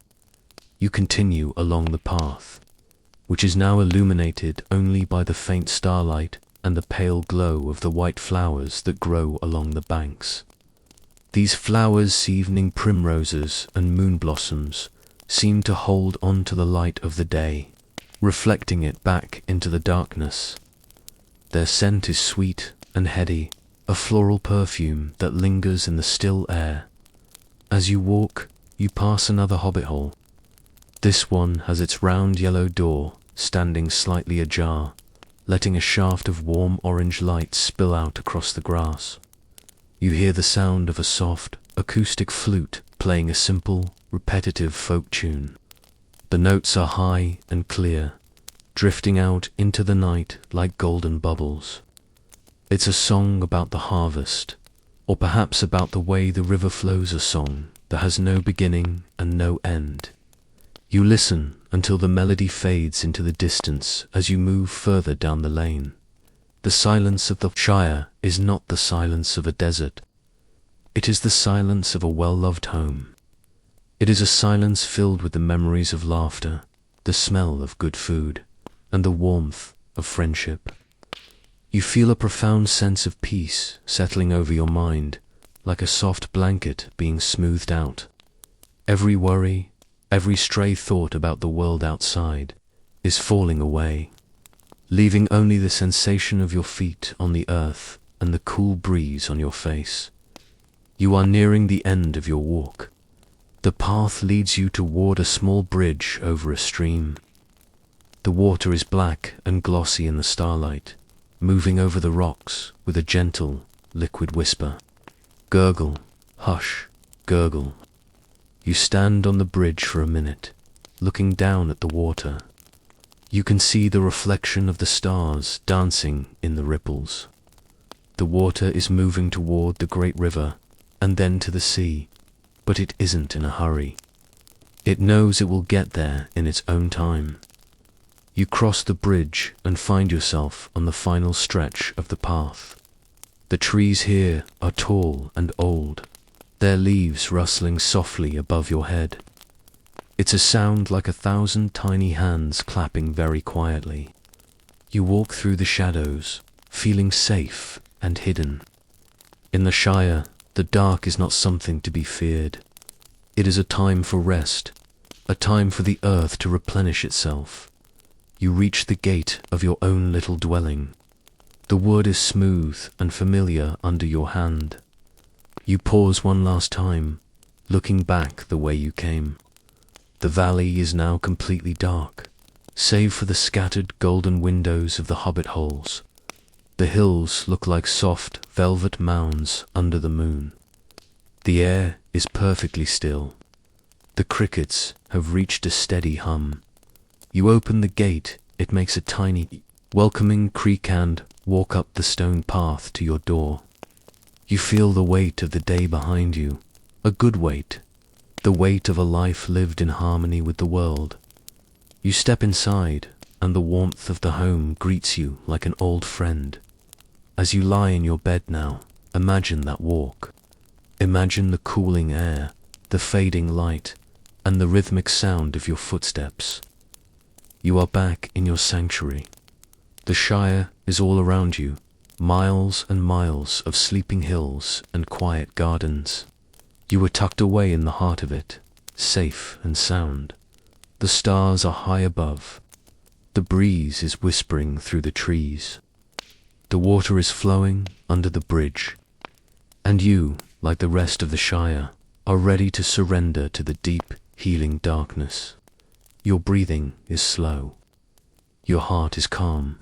You continue along the path, which is now illuminated only by the faint starlight and the pale glow of the white flowers that grow along the banks. These flowers, evening primroses and moon blossoms, seem to hold on to the light of the day, reflecting it back into the darkness. Their scent is sweet and heady, a floral perfume that lingers in the still air. As you walk, you pass another hobbit hole. This one has its round yellow door standing slightly ajar, letting a shaft of warm orange light spill out across the grass. You hear the sound of a soft, acoustic flute playing a simple, repetitive folk tune. The notes are high and clear, drifting out into the night like golden bubbles. It's a song about the harvest, or perhaps about the way the river flows, a song that has no beginning and no end. You listen until the melody fades into the distance as you move further down the lane. The silence of the Shire is not the silence of a desert. It is the silence of a well-loved home. It is a silence filled with the memories of laughter, the smell of good food, and the warmth of friendship. You feel a profound sense of peace settling over your mind, like a soft blanket being smoothed out. Every worry, every stray thought about the world outside is falling away, leaving only the sensation of your feet on the earth and the cool breeze on your face. You are nearing the end of your walk. The path leads you toward a small bridge over a stream. The water is black and glossy in the starlight, moving over the rocks with a gentle, liquid whisper. Gurgle, hush, gurgle. You stand on the bridge for a minute, looking down at the water. You can see the reflection of the stars dancing in the ripples. The water is moving toward the great river and then to the sea, but it isn't in a hurry. It knows it will get there in its own time. You cross the bridge and find yourself on the final stretch of the path. The trees here are tall and old, their leaves rustling softly above your head. It's a sound like 1,000 tiny hands clapping very quietly. You walk through the shadows, feeling safe and hidden. In the Shire, the dark is not something to be feared. It is a time for rest, a time for the earth to replenish itself. You reach the gate of your own little dwelling. The wood is smooth and familiar under your hand. You pause one last time, looking back the way you came. The valley is now completely dark, save for the scattered golden windows of the hobbit holes. The hills look like soft velvet mounds under the moon. The air is perfectly still. The crickets have reached a steady hum. You open the gate, it makes a tiny, welcoming creak and walk up the stone path to your door. You feel the weight of the day behind you, a good weight, the weight of a life lived in harmony with the world. You step inside, and the warmth of the home greets you like an old friend. As you lie in your bed now, imagine that walk. Imagine the cooling air, the fading light, and the rhythmic sound of your footsteps. You are back in your sanctuary. The Shire is all around you, miles and miles of sleeping hills and quiet gardens. You are tucked away in the heart of it, safe and sound. The stars are high above. The breeze is whispering through the trees. The water is flowing under the bridge. And you, like the rest of the Shire, are ready to surrender to the deep, healing darkness. Your breathing is slow. Your heart is calm.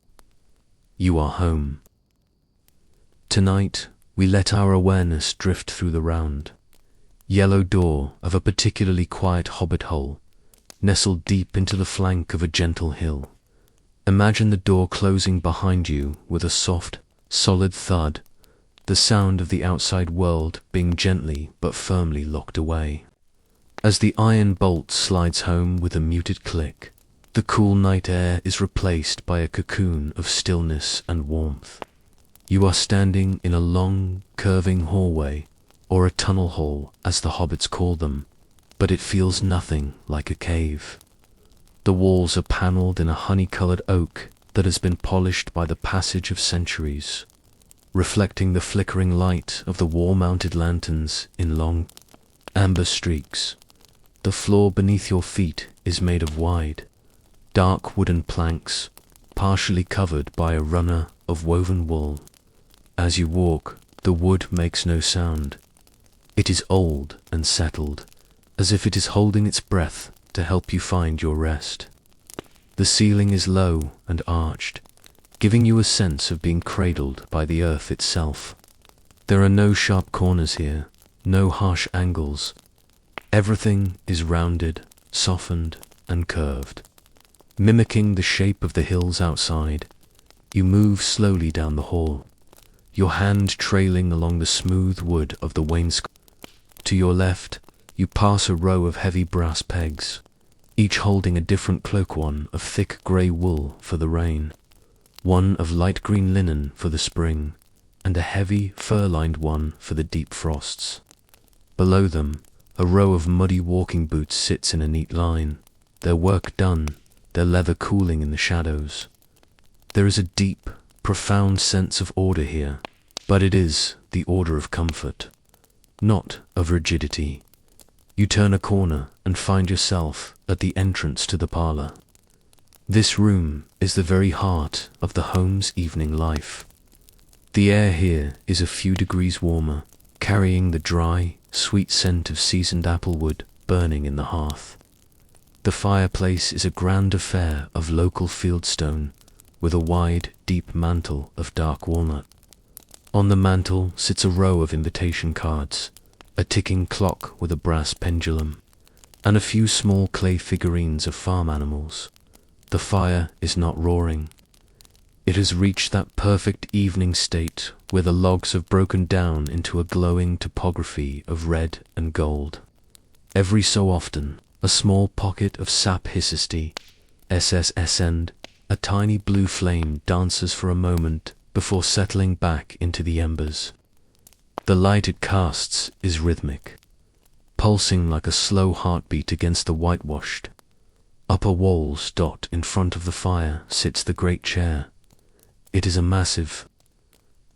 You are home. Tonight, we let our awareness drift through the round. Yellow door of a particularly quiet hobbit hole, nestled deep into the flank of a gentle hill. Imagine the door closing behind you with a soft, solid thud, the sound of the outside world being gently but firmly locked away. As the iron bolt slides home with a muted click, the cool night air is replaced by a cocoon of stillness and warmth. You are standing in a long, curving hallway, or a tunnel hall as the hobbits call them, but it feels nothing like a cave. The walls are panelled in a honey-coloured oak that has been polished by the passage of centuries, reflecting the flickering light of the wall-mounted lanterns in long, amber streaks. The floor beneath your feet is made of wide, dark wooden planks, partially covered by a runner of woven wool. As you walk, the wood makes no sound. It is old and settled, as if it is holding its breath to help you find your rest. The ceiling is low and arched, giving you a sense of being cradled by the earth itself. There are no sharp corners here, no harsh angles. Everything is rounded, softened, and curved. Mimicking the shape of the hills outside, you move slowly down the hall, your hand trailing along the smooth wood of the wainscot. To your left, you pass a row of heavy brass pegs, each holding a different cloak, one of thick grey wool for the rain, one of light green linen for the spring, and a heavy fur-lined one for the deep frosts. Below them, a row of muddy walking boots sits in a neat line, their work done, their leather cooling in the shadows. There is a deep, profound sense of order here, but it is the order of comfort, not of rigidity. You turn a corner and find yourself at the entrance to the parlour. This room is the very heart of the home's evening life. The air here is a few degrees warmer, carrying the dry, sweet scent of seasoned applewood burning in the hearth. The fireplace is a grand affair of local fieldstone, with a wide, deep mantle of dark walnut. On the mantle sits a row of invitation cards, a ticking clock with a brass pendulum, and a few small clay figurines of farm animals. The fire is not roaring. It has reached that perfect evening state where the logs have broken down into a glowing topography of red and gold. Every so often, a small pocket of sap hissisty, SSS, and a tiny blue flame dances for a moment before settling back into the embers. The light it casts is rhythmic, pulsing like a slow heartbeat against the whitewashed upper walls. In front of the fire sits the great chair. It is a massive,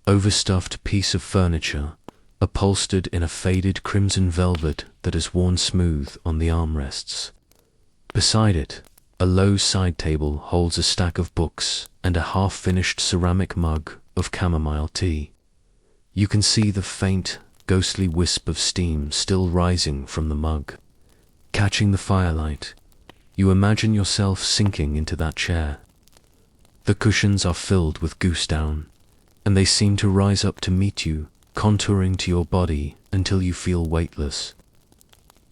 overstuffed piece of furniture, upholstered in a faded crimson velvet that is worn smooth on the armrests. Beside it, a low side table holds a stack of books and a half-finished ceramic mug of chamomile tea. You can see the faint, ghostly wisp of steam still rising from the mug. Catching the firelight, you imagine yourself sinking into that chair. The cushions are filled with goose down, and they seem to rise up to meet you, contouring to your body until you feel weightless.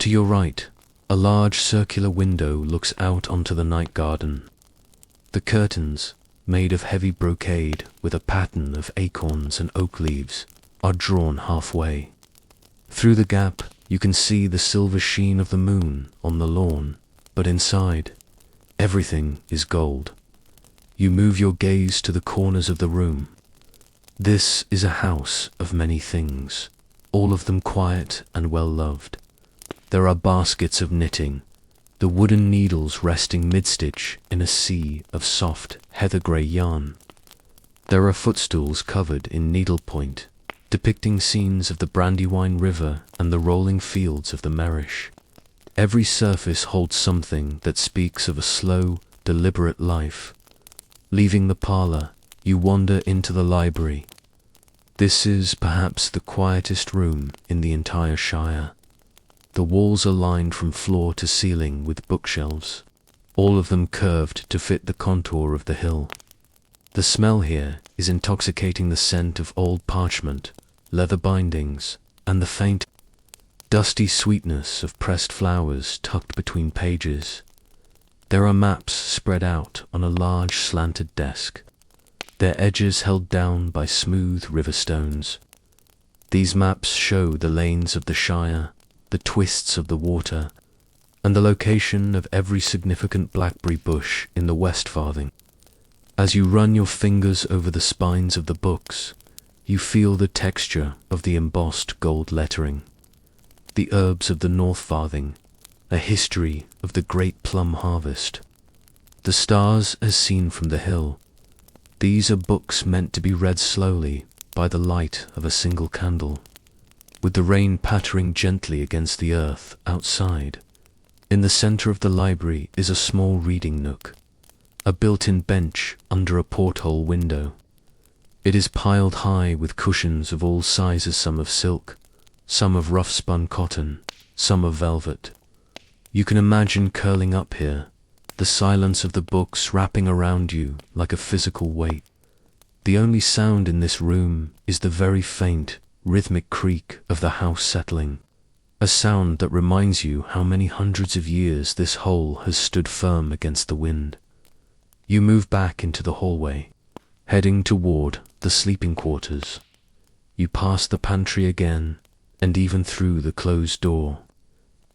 To your right, a large circular window looks out onto the night garden. The curtains, made of heavy brocade with a pattern of acorns and oak leaves, are drawn halfway. Through the gap, you can see the silver sheen of the moon on the lawn, but inside, everything is gold. You move your gaze to the corners of the room. This is a house of many things, all of them quiet and well loved. There are baskets of knitting, the wooden needles resting mid-stitch in a sea of soft heather-grey yarn. There are footstools covered in needlepoint, depicting scenes of the Brandywine River and the rolling fields of the Merish. Every surface holds something that speaks of a slow, deliberate life. Leaving the parlor, you wander into the library. This is perhaps the quietest room in the entire Shire. The walls are lined from floor to ceiling with bookshelves, all of them curved to fit the contour of the hill. The smell here is intoxicating, the scent of old parchment, leather bindings, and the faint, dusty sweetness of pressed flowers tucked between pages. There are maps spread out on a large slanted desk, their edges held down by smooth river stones. These maps show the lanes of the Shire, the twists of the water, and the location of every significant blackberry bush in the West Farthing. As you run your fingers over the spines of the books, you feel the texture of the embossed gold lettering. The herbs of the North Farthing, a history of the great plum harvest. The stars as seen from the hill. These are books meant to be read slowly by the light of a single candle, with the rain pattering gently against the earth outside. In the center of the library is a small reading nook, a built-in bench under a porthole window. It is piled high with cushions of all sizes, some of silk, some of rough-spun cotton, some of velvet. You can imagine curling up here, the silence of the books wrapping around you like a physical weight. The only sound in this room is the very faint, rhythmic creak of the house settling, a sound that reminds you how many hundreds of years this hole has stood firm against the wind. You move back into the hallway, heading toward the sleeping quarters. You pass the pantry again, and even through the closed door.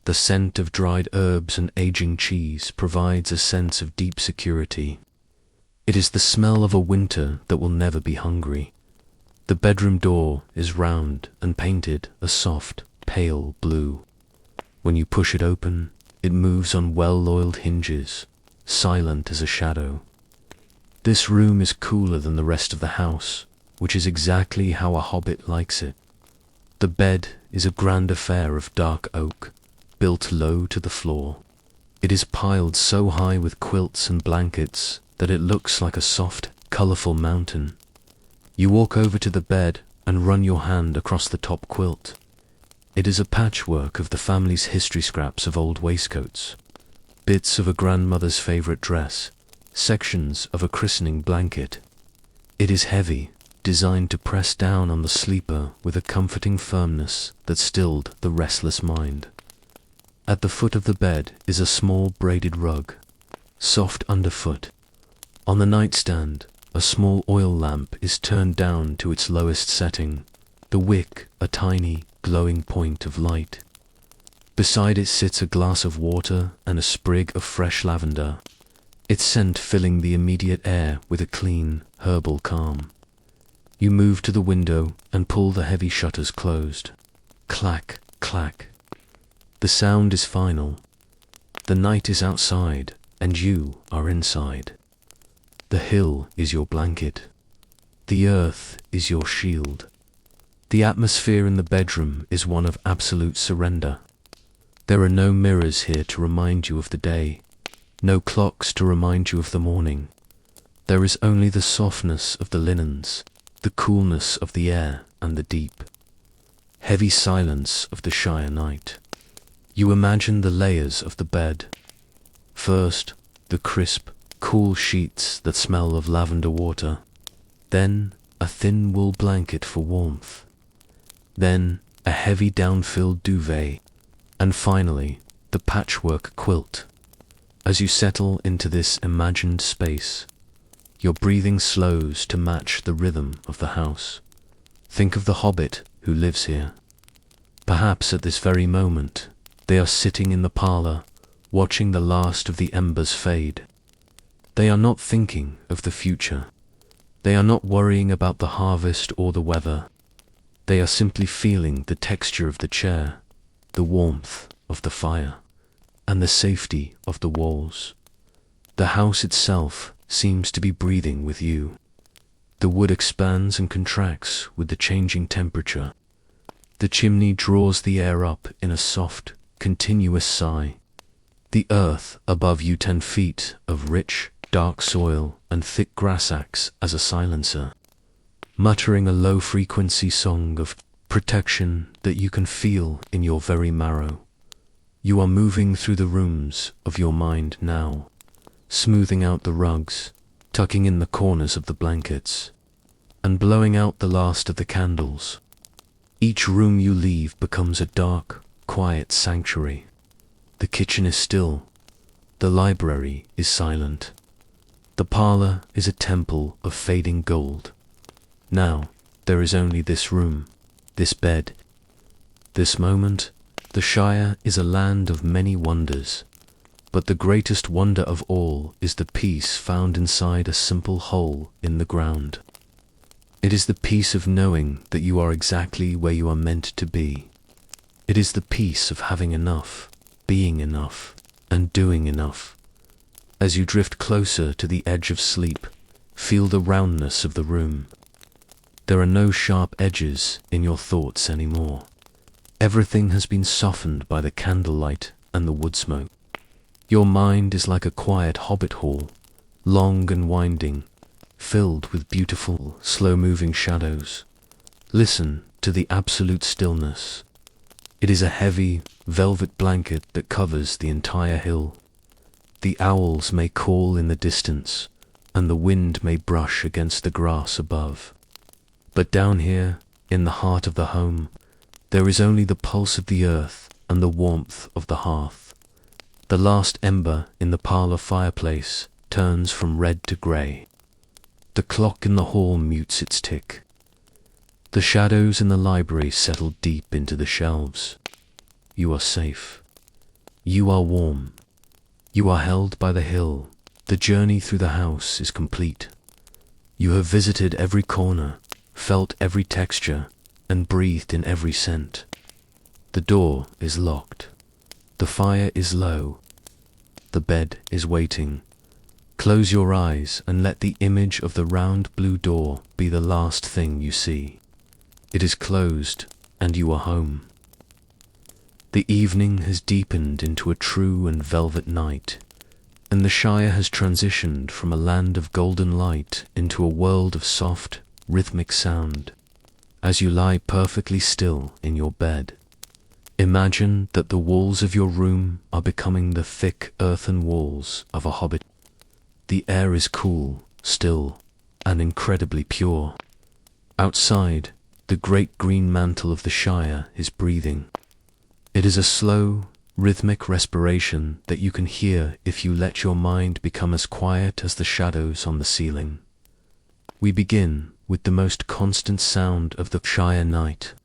The scent of dried herbs and aging cheese provides a sense of deep security. It is the smell of a winter that will never be hungry. The bedroom door is round and painted a soft, pale blue. When you push it open, it moves on well-oiled hinges, silent as a shadow. This room is cooler than the rest of the house, which is exactly how a hobbit likes it. The bed is a grand affair of dark oak, built low to the floor. It is piled so high with quilts and blankets that it looks like a soft, colorful mountain. You walk over to the bed and run your hand across the top quilt. It is a patchwork of the family's history scraps of old waistcoats, bits of a grandmother's favorite dress, sections of a christening blanket. It is heavy, designed to press down on the sleeper with a comforting firmness that stilled the restless mind. At the foot of the bed is a small braided rug, soft underfoot. On the nightstand, a small oil lamp is turned down to its lowest setting, the wick a tiny, glowing point of light. Beside it sits a glass of water and a sprig of fresh lavender, its scent filling the immediate air with a clean, herbal calm. You move to the window and pull the heavy shutters closed. Clack, clack. The sound is final. The night is outside, and you are inside. The hill is your blanket. The earth is your shield. The atmosphere in the bedroom is one of absolute surrender. There are no mirrors here to remind you of the day, no clocks to remind you of the morning. There is only the softness of the linens, the coolness of the air, and the deep, heavy silence of the Shire night. You imagine the layers of the bed. First, the crisp, cool sheets that smell of lavender water. Then, a thin wool blanket for warmth. Then, a heavy down-filled duvet. And finally, the patchwork quilt. As you settle into this imagined space, your breathing slows to match the rhythm of the house. Think of the hobbit who lives here. Perhaps at this very moment, they are sitting in the parlor, watching the last of the embers fade. They are not thinking of the future. They are not worrying about the harvest or the weather. They are simply feeling the texture of the chair, the warmth of the fire, and the safety of the walls. The house itself seems to be breathing with you. The wood expands and contracts with the changing temperature. The chimney draws the air up in a soft, continuous sigh. The earth above you 10 feet of rich, dark soil and thick grass acts as a silencer, muttering a low-frequency song of protection that you can feel in your very marrow. You are moving through the rooms of your mind now, smoothing out the rugs, tucking in the corners of the blankets, and blowing out the last of the candles. Each room you leave becomes a dark, quiet sanctuary. The kitchen is still. The library is silent. The parlor is a temple of fading gold. Now, there is only this room, this bed. This moment, the Shire is a land of many wonders, but the greatest wonder of all is the peace found inside a simple hole in the ground. It is the peace of knowing that you are exactly where you are meant to be. It is the peace of having enough, being enough, and doing enough. As you drift closer to the edge of sleep, feel the roundness of the room. There are no sharp edges in your thoughts anymore. Everything has been softened by the candlelight and the wood smoke. Your mind is like a quiet hobbit hall, long and winding, filled with beautiful, slow-moving shadows. Listen to the absolute stillness. It is a heavy, velvet blanket that covers the entire hill. The owls may call in the distance, and the wind may brush against the grass above. But down here, in the heart of the home, there is only the pulse of the earth and the warmth of the hearth. The last ember in the parlor fireplace turns from red to grey. The clock in the hall mutes its tick. The shadows in the library settle deep into the shelves. You are safe. You are warm. You are held by the hill. The journey through the house is complete. You have visited every corner, felt every texture, and breathed in every scent. The door is locked. The fire is low. The bed is waiting. Close your eyes and let the image of the round blue door be the last thing you see. It is closed, and you are home. The evening has deepened into a true and velvet night, and the Shire has transitioned from a land of golden light into a world of soft, rhythmic sound. As you lie perfectly still in your bed, imagine that the walls of your room are becoming the thick earthen walls of a hobbit. The air is cool, still, and incredibly pure. Outside, the great green mantle of the Shire is breathing. It is a slow, rhythmic respiration that you can hear if you let your mind become as quiet as the shadows on the ceiling. We begin with the most constant sound of the Shire night,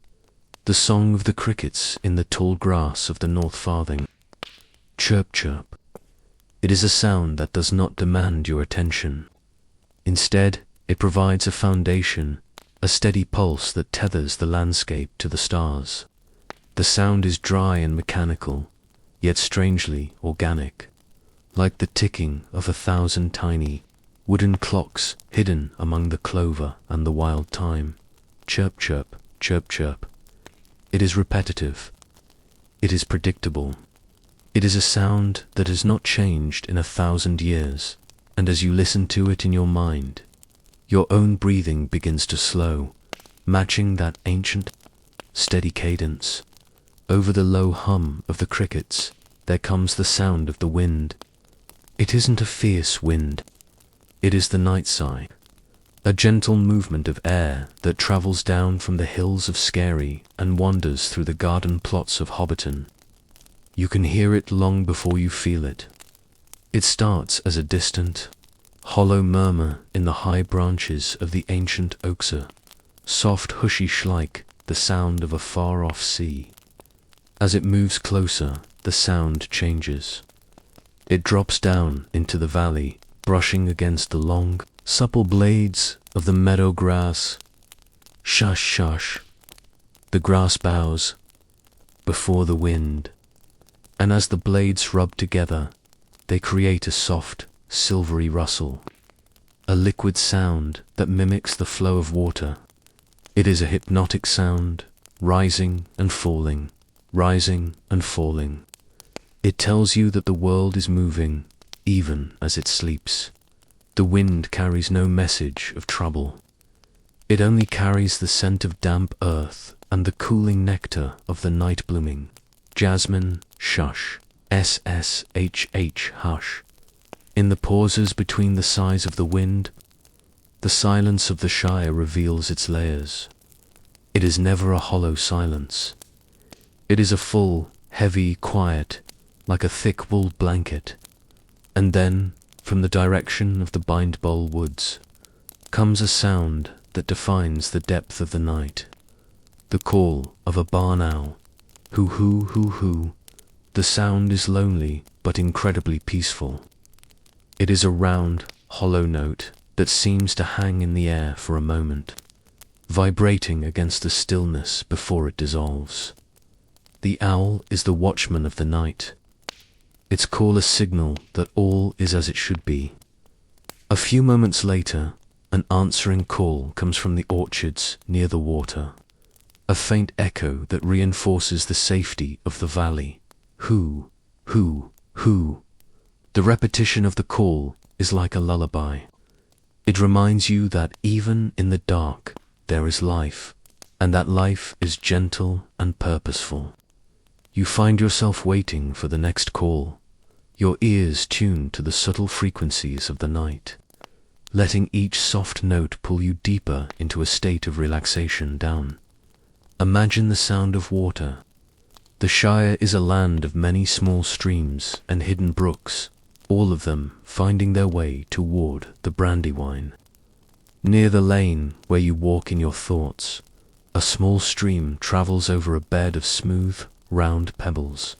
the song of the crickets in the tall grass of the North Farthing. Chirp, chirp. It is a sound that does not demand your attention. Instead, it provides a foundation, a steady pulse that tethers the landscape to the stars. The sound is dry and mechanical, yet strangely organic, like the ticking of 1,000 tiny, wooden clocks hidden among the clover and the wild thyme. Chirp, chirp, chirp, chirp. It is repetitive. It is predictable. It is a sound that has not changed in 1,000 years, and as you listen to it in your mind, your own breathing begins to slow, matching that ancient, steady cadence. Over the low hum of the crickets, there comes the sound of the wind. It isn't a fierce wind. It is the night sigh, a gentle movement of air that travels down from the hills of Shire and wanders through the garden plots of Hobbiton. You can hear it long before you feel it. It starts as a distant, hollow murmur in the high branches of the ancient oaks, soft hushish like the sound of a far-off sea. As it moves closer, the sound changes. It drops down into the valley, brushing against the long, supple blades of the meadow grass. Shush, shush. The grass bows before the wind, and as the blades rub together, they create a soft, silvery rustle, a liquid sound that mimics the flow of water. It is a hypnotic sound, rising and falling, rising and falling. It tells you that the world is moving, even as it sleeps. The wind carries no message of trouble. It only carries the scent of damp earth and the cooling nectar of the night blooming. Jasmine, shush, SSHH, hush. In the pauses between the sighs of the wind, the silence of the Shire reveals its layers. It is never a hollow silence. It is a full, heavy quiet, like a thick wool blanket. And then, from the direction of the Bindbole woods, comes a sound that defines the depth of the night. The call of a barn owl. Hoo hoo hoo hoo. The sound is lonely but incredibly peaceful. It is a round, hollow note that seems to hang in the air for a moment, vibrating against the stillness before it dissolves. The owl is the watchman of the night. Its call a signal that all is as it should be. A few moments later, an answering call comes from the orchards near the water, a faint echo that reinforces the safety of the valley. Hoo, hoo, hoo. The repetition of the call is like a lullaby. It reminds you that even in the dark there is life, and that life is gentle and purposeful. You find yourself waiting for the next call, your ears tuned to the subtle frequencies of the night, letting each soft note pull you deeper into a state of relaxation down. Imagine the sound of water. The Shire is a land of many small streams and hidden brooks, all of them finding their way toward the Brandywine. Near the lane where you walk in your thoughts, a small stream travels over a bed of smooth, round pebbles.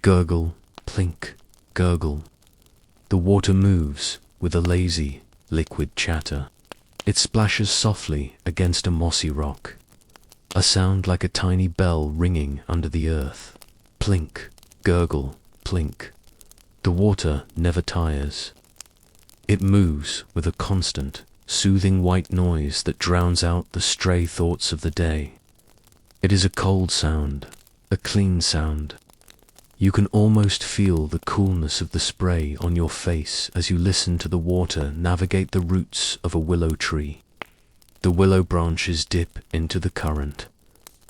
Gurgle, plink, gurgle. The water moves with a lazy, liquid chatter. It splashes softly against a mossy rock, a sound like a tiny bell ringing under the earth. Plink, gurgle, plink. The water never tires. It moves with a constant, soothing white noise that drowns out the stray thoughts of the day. It is a cold sound, a clean sound. You can almost feel the coolness of the spray on your face as you listen to the water navigate the roots of a willow tree. The willow branches dip into the current,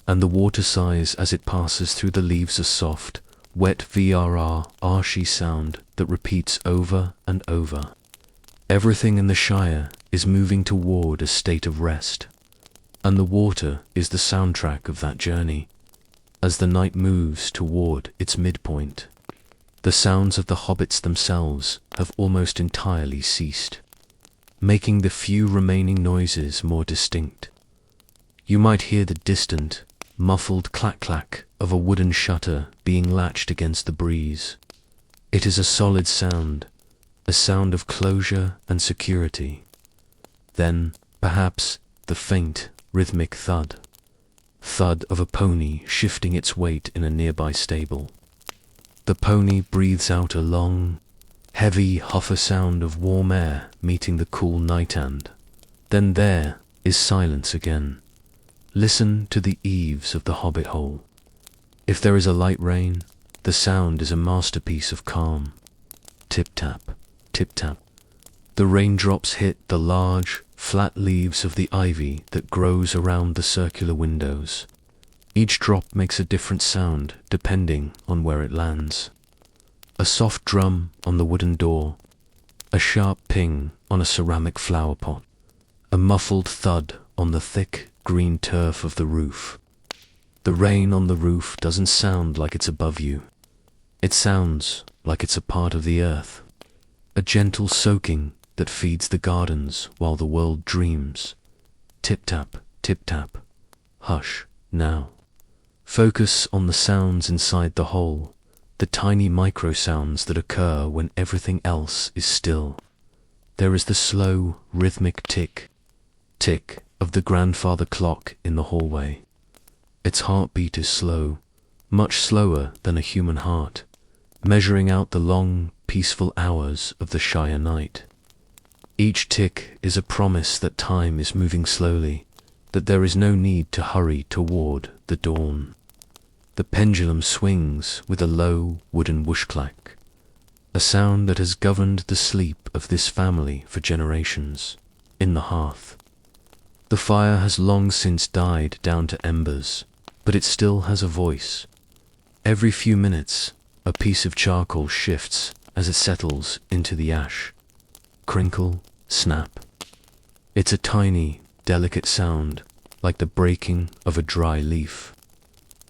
and the water sighs as it passes through the leaves, a soft, wet arshy sound that repeats over and over. Everything in the Shire is moving toward a state of rest. and the water is the soundtrack of that journey. As the night moves toward its midpoint, the sounds of the hobbits themselves have almost entirely ceased, making the few remaining noises more distinct. You might hear the distant, muffled clack-clack of a wooden shutter being latched against the breeze. It is a solid sound, a sound of closure and security. Then, perhaps, the faint, rhythmic thud of a pony shifting its weight in a nearby stable. The pony breathes out a long, heavy huff, a sound of warm air meeting the cool night, and then there is silence again. Listen to the eaves of the hobbit hole. If there is a light rain, the sound is a masterpiece of calm. Tip-tap, tip-tap. The raindrops hit the large, flat leaves of the ivy that grows around the circular windows. Each drop makes a different sound depending on where it lands. A soft drum on the wooden door, a sharp ping on a ceramic flower pot, a muffled thud on the thick, green turf of the roof. The rain on the roof doesn't sound like it's above you. It sounds like it's a part of the earth, a gentle soaking that feeds the gardens while the world dreams. Tip-tap, tip-tap. Hush, now. Focus on the sounds inside the hole, the tiny micro-sounds that occur when everything else is still. There is the slow, rhythmic tick, tick of the grandfather clock in the hallway. Its heartbeat is slow, much slower than a human heart, measuring out the long, peaceful hours of the Shire night. Each tick is a promise that time is moving slowly, that there is no need to hurry toward the dawn. The pendulum swings with a low wooden whoosh-clack, a sound that has governed the sleep of this family for generations. In the hearth, the fire has long since died down to embers, but it still has a voice. Every few minutes, a piece of charcoal shifts as it settles into the ash. Crinkle, snap. It's a tiny, delicate sound, like the breaking of a dry leaf.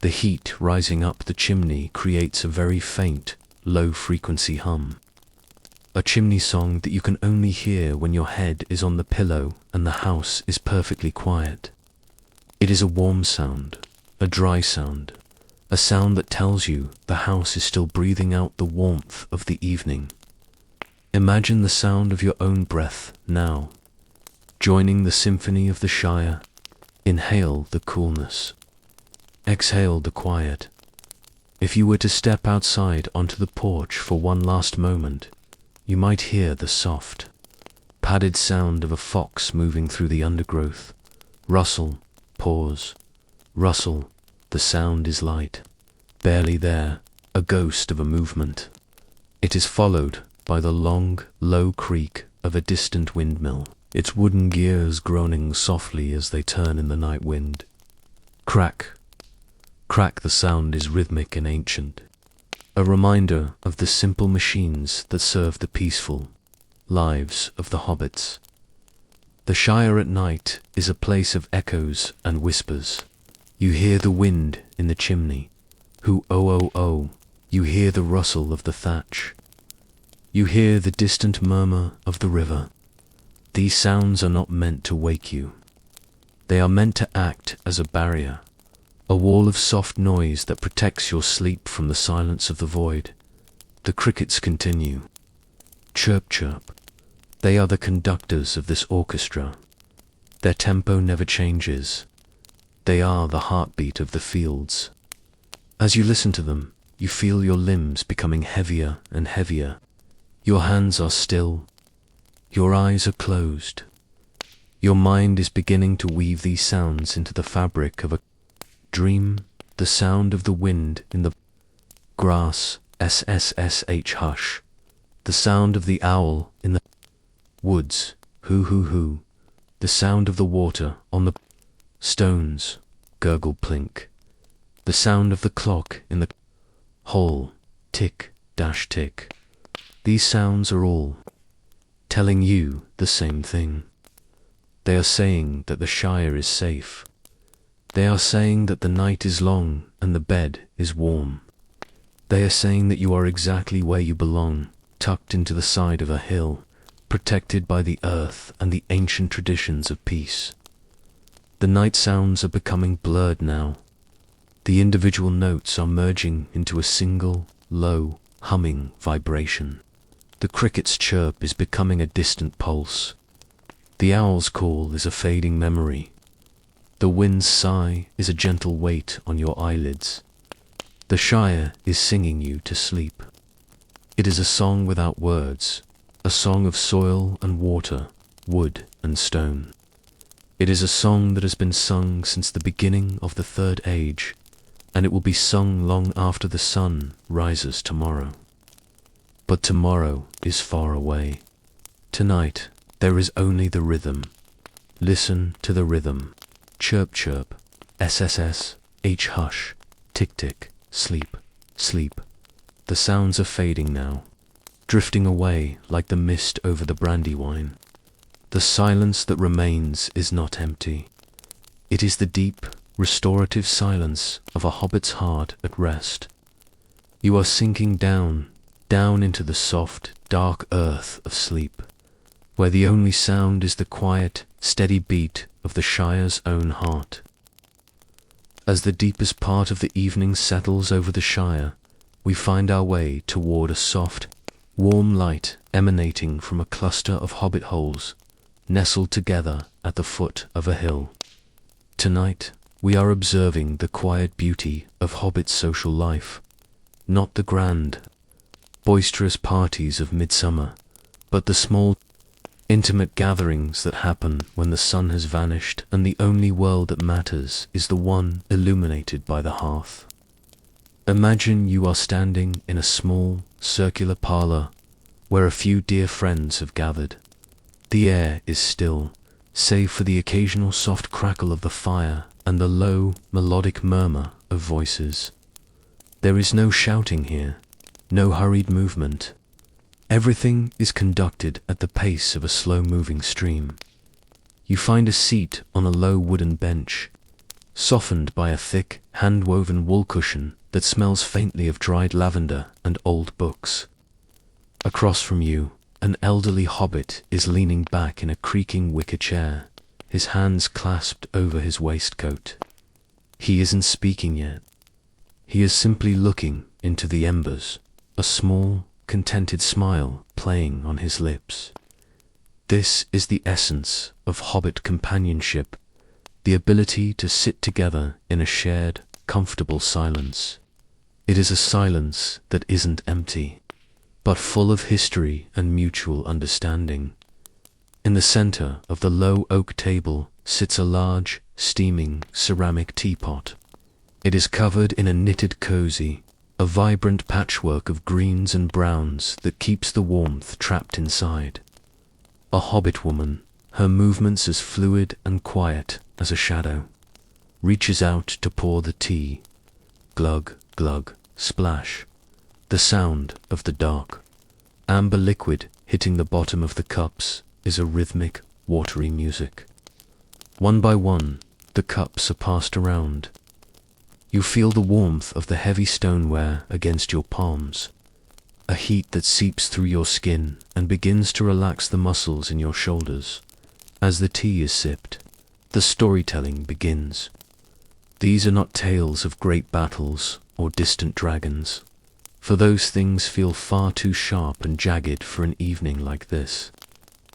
The heat rising up the chimney creates a very faint, low-frequency hum. A chimney song that you can only hear when your head is on the pillow and the house is perfectly quiet. It is a warm sound, a dry sound, a sound that tells you the house is still breathing out the warmth of the evening. Imagine the sound of your own breath now, joining the symphony of the Shire. Inhale the coolness. Exhale the quiet. If you were to step outside onto the porch for one last moment, you might hear the soft, padded sound of a fox moving through the undergrowth. Rustle, pause, rustle, the sound is light, barely there, a ghost of a movement. It is followed by the long, low creak of a distant windmill, its wooden gears groaning softly as they turn in the night wind. Crack, crack, the sound is rhythmic and ancient, a reminder of the simple machines that serve the peaceful lives of the hobbits. The Shire at night is a place of echoes and whispers. You hear the wind in the chimney, hoo-oh-oh-oh. You hear the rustle of the thatch. You hear the distant murmur of the river. These sounds are not meant to wake you. They are meant to act as a barrier, a wall of soft noise that protects your sleep from the silence of the void. The crickets continue. Chirp, chirp. They are the conductors of this orchestra. Their tempo never changes. They are the heartbeat of the fields. As you listen to them, you feel your limbs becoming heavier and heavier. Your hands are still. Your eyes are closed. Your mind is beginning to weave these sounds into the fabric of a dream. The sound of the wind in the grass, ssh hush. The sound of the owl in the woods, hoo hoo hoo. The sound of the water on the stones, gurgle plink. The sound of the clock in the hole, tick dash tick. These sounds are all telling you the same thing. They are saying that the Shire is safe. They are saying that the night is long and the bed is warm. They are saying that you are exactly where you belong, tucked into the side of a hill, protected by the earth and the ancient traditions of peace. The night sounds are becoming blurred now. The individual notes are merging into a single, low, humming vibration. The cricket's chirp is becoming a distant pulse. The owl's call is a fading memory. The wind's sigh is a gentle weight on your eyelids. The Shire is singing you to sleep. It is a song without words, a song of soil and water, wood and stone. It is a song that has been sung since the beginning of the Third Age, and it will be sung long after the sun rises tomorrow. But tomorrow is far away. Tonight there is only the rhythm. Listen to the rhythm. Chirp chirp, SSS, H hush, tick tick, sleep, sleep. The sounds are fading now, drifting away like the mist over the brandywine. The silence that remains is not empty. It is the deep, restorative silence of a hobbit's heart at rest. You are sinking down, down into the soft, dark earth of sleep, where the only sound is the quiet, steady beat of the Shire's own heart. As the deepest part of the evening settles over the Shire, we find our way toward a soft, warm light emanating from a cluster of hobbit holes, nestled together at the foot of a hill. Tonight, we are observing the quiet beauty of hobbit social life, not the grand, boisterous parties of midsummer, but the small, intimate gatherings that happen when the sun has vanished and the only world that matters is the one illuminated by the hearth. Imagine you are standing in a small, circular parlor where a few dear friends have gathered. The air is still, save for the occasional soft crackle of the fire and the low, melodic murmur of voices. There is no shouting here, no hurried movement. Everything is conducted at the pace of a slow-moving stream. You find a seat on a low wooden bench, softened by a thick, hand-woven wool cushion that smells faintly of dried lavender and old books. Across from you, an elderly hobbit is leaning back in a creaking wicker chair, his hands clasped over his waistcoat. He isn't speaking yet. He is simply looking into the embers, a small, contented smile playing on his lips. This is the essence of hobbit companionship, the ability to sit together in a shared, comfortable silence. It is a silence that isn't empty, but full of history and mutual understanding. In the center of the low oak table sits a large, steaming ceramic teapot. It is covered in a knitted cozy, a vibrant patchwork of greens and browns that keeps the warmth trapped inside. A hobbit woman, her movements as fluid and quiet as a shadow, reaches out to pour the tea. Glug, glug, splash. The sound of the dark, amber liquid hitting the bottom of the cups is a rhythmic, watery music. One by one, the cups are passed around. You feel the warmth of the heavy stoneware against your palms, a heat that seeps through your skin and begins to relax the muscles in your shoulders. As the tea is sipped, the storytelling begins. These are not tales of great battles or distant dragons, for those things feel far too sharp and jagged for an evening like this.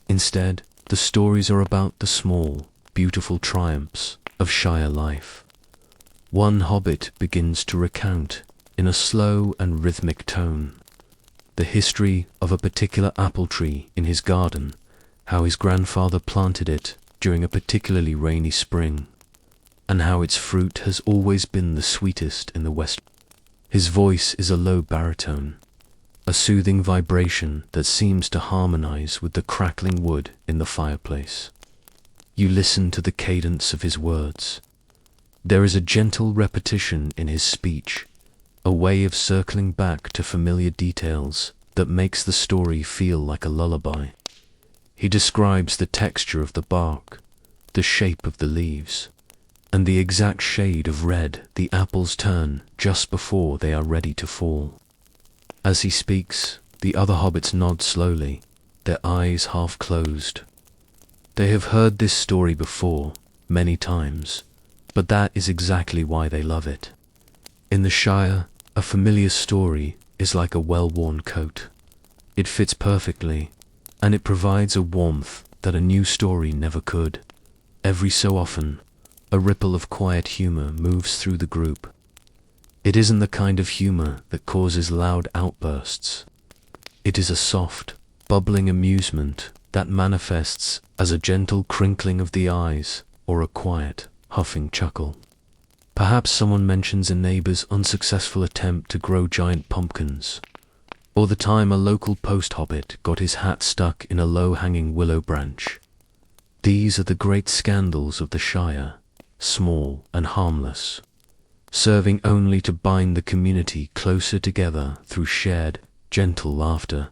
Instead, the stories are about the small, beautiful triumphs of Shire life. One hobbit begins to recount, in a slow and rhythmic tone, the history of a particular apple tree in his garden, how his grandfather planted it during a particularly rainy spring, and how its fruit has always been the sweetest in the West. His voice is a low baritone, a soothing vibration that seems to harmonize with the crackling wood in the fireplace. You listen to the cadence of his words. There is a gentle repetition in his speech, a way of circling back to familiar details that makes the story feel like a lullaby. He describes the texture of the bark, the shape of the leaves, and the exact shade of red the apples turn just before they are ready to fall. As he speaks, the other hobbits nod slowly, their eyes half closed. They have heard this story before, many times, but that is exactly why they love it. In the Shire, a familiar story is like a well-worn coat. It fits perfectly, and it provides a warmth that a new story never could. Every so often, a ripple of quiet humor moves through the group. It isn't the kind of humor that causes loud outbursts. It is a soft, bubbling amusement that manifests as a gentle crinkling of the eyes or a quiet, huffing chuckle. Perhaps someone mentions a neighbor's unsuccessful attempt to grow giant pumpkins, or the time a local post-hobbit got his hat stuck in a low-hanging willow branch. These are the great scandals of the Shire, small and harmless, serving only to bind the community closer together through shared, gentle laughter.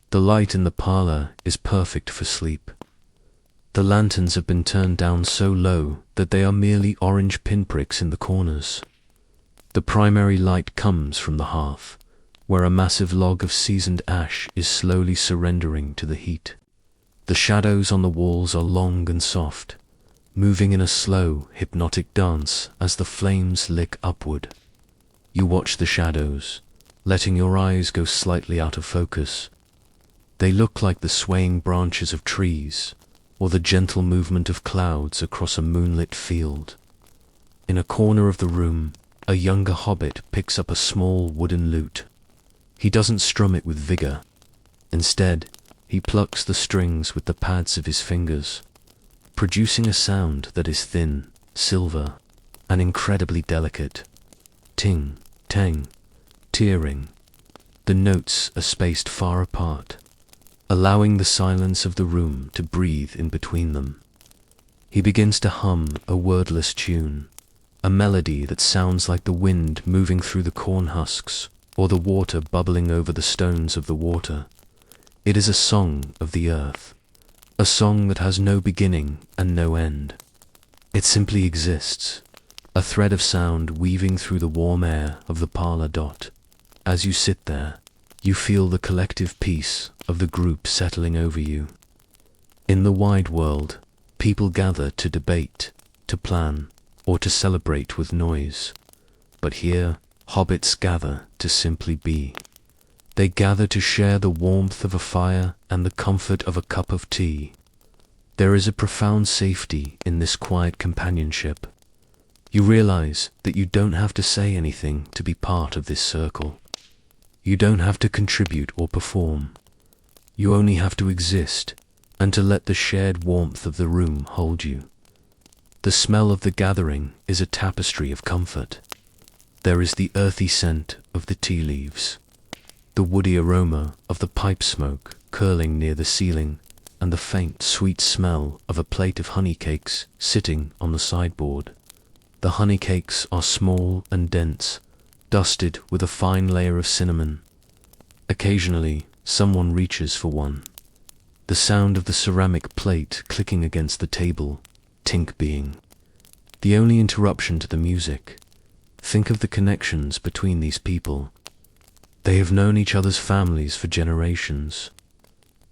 The light in the parlor is perfect for sleep. The lanterns have been turned down so low that they are merely orange pinpricks in the corners. The primary light comes from the hearth, where a massive log of seasoned ash is slowly surrendering to the heat. The shadows on the walls are long and soft, moving in a slow, hypnotic dance as the flames lick upward. You watch the shadows, letting your eyes go slightly out of focus. They look like the swaying branches of trees, or the gentle movement of clouds across a moonlit field. In a corner of the room, a younger hobbit picks up a small wooden lute. He doesn't strum it with vigor. Instead, he plucks the strings with the pads of his fingers, producing a sound that is thin, silver, and incredibly delicate. Ting, tang, tearing. The notes are spaced far apart, allowing the silence of the room to breathe in between them. He begins to hum a wordless tune, a melody that sounds like the wind moving through the corn husks or the water bubbling over the stones of the water. It is a song of the earth, a song that has no beginning and no end. It simply exists, a thread of sound weaving through the warm air of the parlor dot. As you sit there, you feel the collective peace of the group settling over you. In the wide world, people gather to debate, to plan, or to celebrate with noise. But here, hobbits gather to simply be. They gather to share the warmth of a fire and the comfort of a cup of tea. There is a profound safety in this quiet companionship. You realize that you don't have to say anything to be part of this circle. You don't have to contribute or perform. You only have to exist and to let the shared warmth of the room hold you. The smell of the gathering is a tapestry of comfort. There is the earthy scent of the tea leaves, the woody aroma of the pipe smoke curling near the ceiling, and the faint, sweet smell of a plate of honey cakes sitting on the sideboard. The honey cakes are small and dense, dusted with a fine layer of cinnamon. Occasionally, someone reaches for one. The sound of the ceramic plate clicking against the table, tink being the only interruption to the music. Think of the connections between these people. They have known each other's families for generations.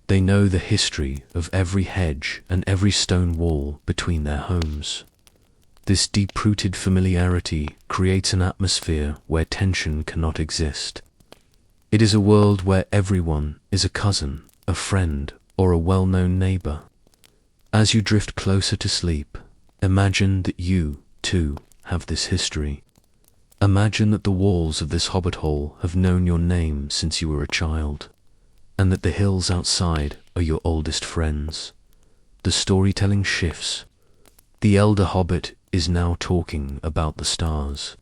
They know the history of every hedge and every stone wall between their homes. This deep-rooted familiarity creates an atmosphere where tension cannot exist. It is a world where everyone is a cousin, a friend, or a well-known neighbor. As you drift closer to sleep, imagine that you, too, have this history. Imagine that the walls of this hobbit hole have known your name since you were a child, and that the hills outside are your oldest friends. The storytelling shifts. The elder hobbit is now talking about the stars.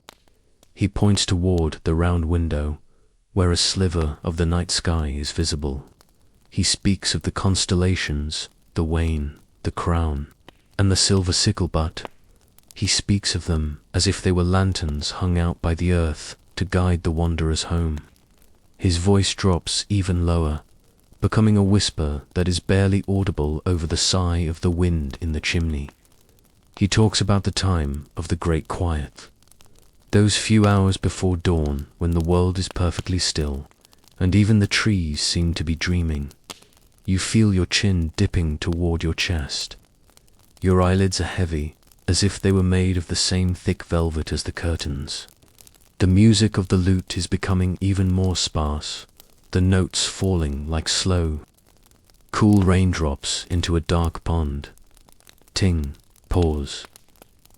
He points toward the round window, where a sliver of the night sky is visible. He speaks of the constellations, the wain, the crown, and the silver sicklebutt. He speaks of them as if they were lanterns hung out by the earth to guide the wanderers home. His voice drops even lower, becoming a whisper that is barely audible over the sigh of the wind in the chimney. He talks about the time of the great quiet. Those few hours before dawn when the world is perfectly still, and even the trees seem to be dreaming. You feel your chin dipping toward your chest. Your eyelids are heavy, as if they were made of the same thick velvet as the curtains. The music of the lute is becoming even more sparse, the notes falling like slow, cool raindrops into a dark pond. Ting, pause.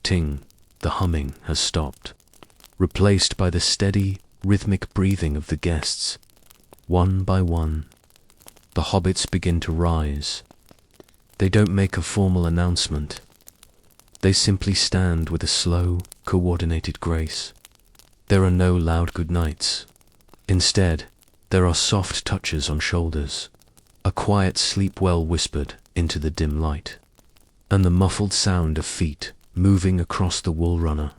Ting, the humming has stopped, replaced by the steady, rhythmic breathing of the guests. One by one, the hobbits begin to rise. They don't make a formal announcement. They simply stand with a slow, coordinated grace. There are no loud goodnights. Instead, there are soft touches on shoulders, a quiet sleep well whispered into the dim light, and the muffled sound of feet moving across the wool runner.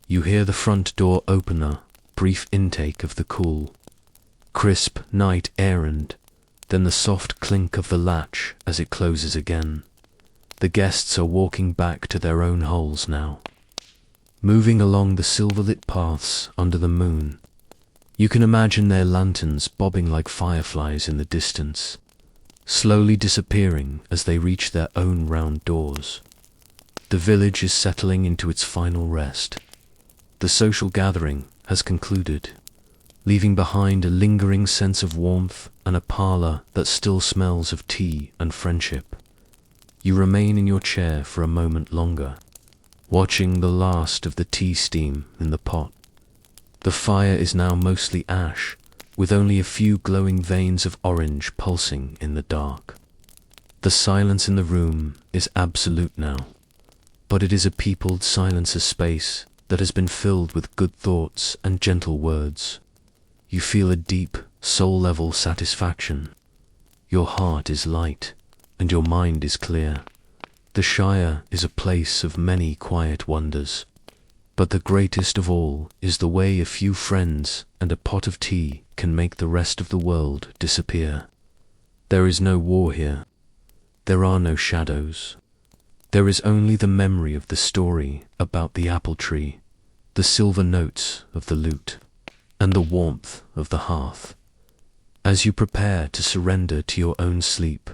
You hear the front door opener, brief intake of the cool, crisp night air, and then the soft clink of the latch as it closes again. The guests are walking back to their own holes now, moving along the silver-lit paths under the moon. You can imagine their lanterns bobbing like fireflies in the distance, slowly disappearing as they reach their own round doors. The village is settling into its final rest. The social gathering has concluded, leaving behind a lingering sense of warmth and a parlour that still smells of tea and friendship. You remain in your chair for a moment longer, watching the last of the tea steam in the pot. The fire is now mostly ash, with only a few glowing veins of orange pulsing in the dark. The silence in the room is absolute now, but it is a peopled silence, a space that has been filled with good thoughts and gentle words. You feel a deep, soul-level satisfaction. Your heart is light, and your mind is clear. The Shire is a place of many quiet wonders, but the greatest of all is the way a few friends and a pot of tea can make the rest of the world disappear. There is no war here. There are no shadows. There is only the memory of the story about the apple tree, the silver notes of the lute, and the warmth of the hearth. As you prepare to surrender to your own sleep,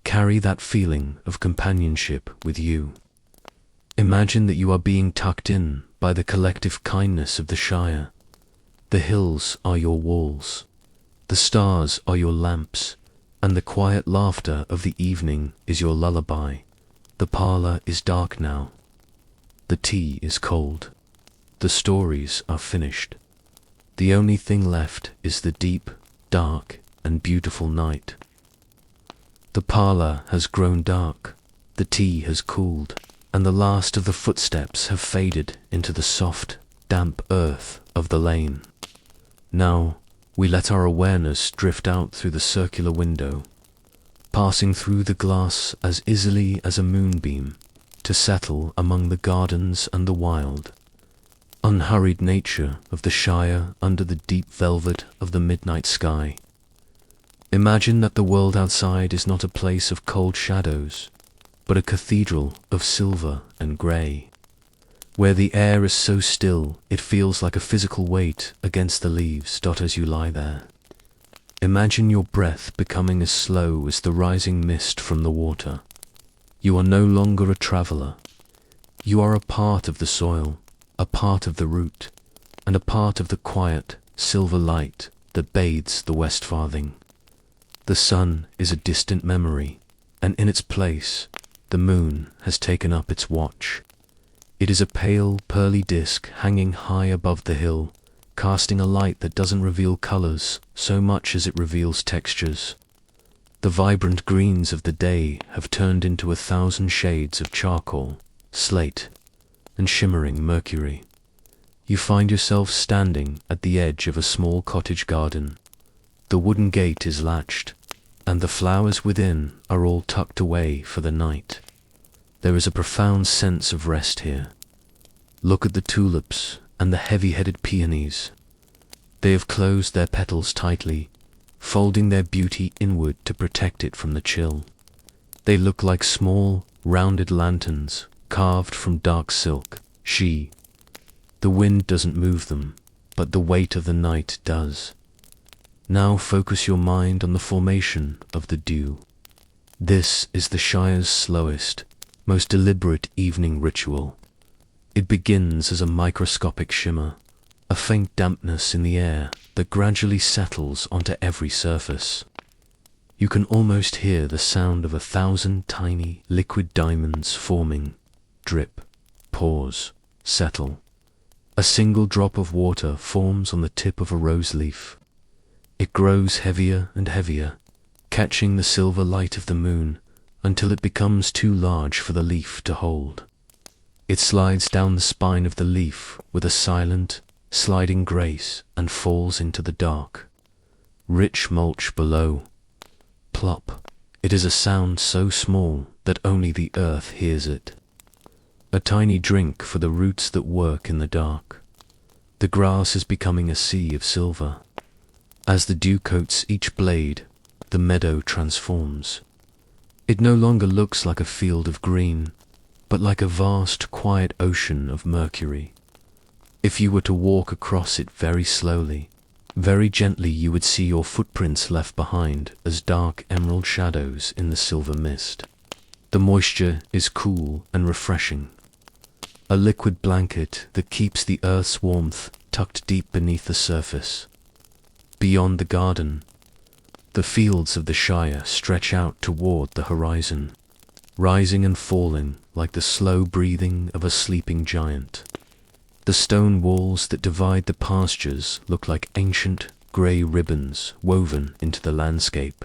carry that feeling of companionship with you. Imagine that you are being tucked in by the collective kindness of the Shire. The hills are your walls, the stars are your lamps, and the quiet laughter of the evening is your lullaby. The parlour is dark now. The tea is cold. The stories are finished. The only thing left is the deep, dark, and beautiful night. The parlour has grown dark, the tea has cooled, and the last of the footsteps have faded into the soft, damp earth of the lane. Now, we let our awareness drift out through the circular window, passing through the glass as easily as a moonbeam, to settle among the gardens and the wild, unhurried nature of the Shire under the deep velvet of the midnight sky. Imagine that the world outside is not a place of cold shadows, but a cathedral of silver and grey, where the air is so still it feels like a physical weight against the leaves. As you lie there, imagine your breath becoming as slow as the rising mist from the water. You are no longer a traveller. You are a part of the soil, a part of the root, and a part of the quiet, silver light that bathes the West Farthing. The sun is a distant memory, and in its place, the moon has taken up its watch. It is a pale, pearly disk hanging high above the hill, casting a light that doesn't reveal colours so much as it reveals textures. The vibrant greens of the day have turned into 1,000 shades of charcoal, slate, and shimmering mercury. You find yourself standing at the edge of a small cottage garden. The wooden gate is latched, and the flowers within are all tucked away for the night. There is a profound sense of rest here. Look at the tulips and the heavy-headed peonies. They have closed their petals tightly, folding their beauty inward to protect it from the chill. They look like small, rounded lanterns, carved from dark silk, she. The wind doesn't move them, but the weight of the night does. Now focus your mind on the formation of the dew. This is the Shire's slowest, most deliberate evening ritual. It begins as a microscopic shimmer, a faint dampness in the air that gradually settles onto every surface. You can almost hear the sound of 1,000 tiny liquid diamonds forming, drip, pause, settle. A single drop of water forms on the tip of a rose leaf. It grows heavier and heavier, catching the silver light of the moon until it becomes too large for the leaf to hold. It slides down the spine of the leaf with a silent, sliding grace and falls into the dark, rich mulch below. Plop. It is a sound so small that only the earth hears it. A tiny drink for the roots that work in the dark. The grass is becoming a sea of silver. As the dew coats each blade, the meadow transforms. It no longer looks like a field of green, but like a vast, quiet ocean of mercury. If you were to walk across it very slowly, very gently, you would see your footprints left behind as dark emerald shadows in the silver mist. The moisture is cool and refreshing. A liquid blanket that keeps the earth's warmth tucked deep beneath the surface. Beyond the garden, the fields of the Shire stretch out toward the horizon, rising and falling like the slow breathing of a sleeping giant. The stone walls that divide the pastures look like ancient grey ribbons woven into the landscape.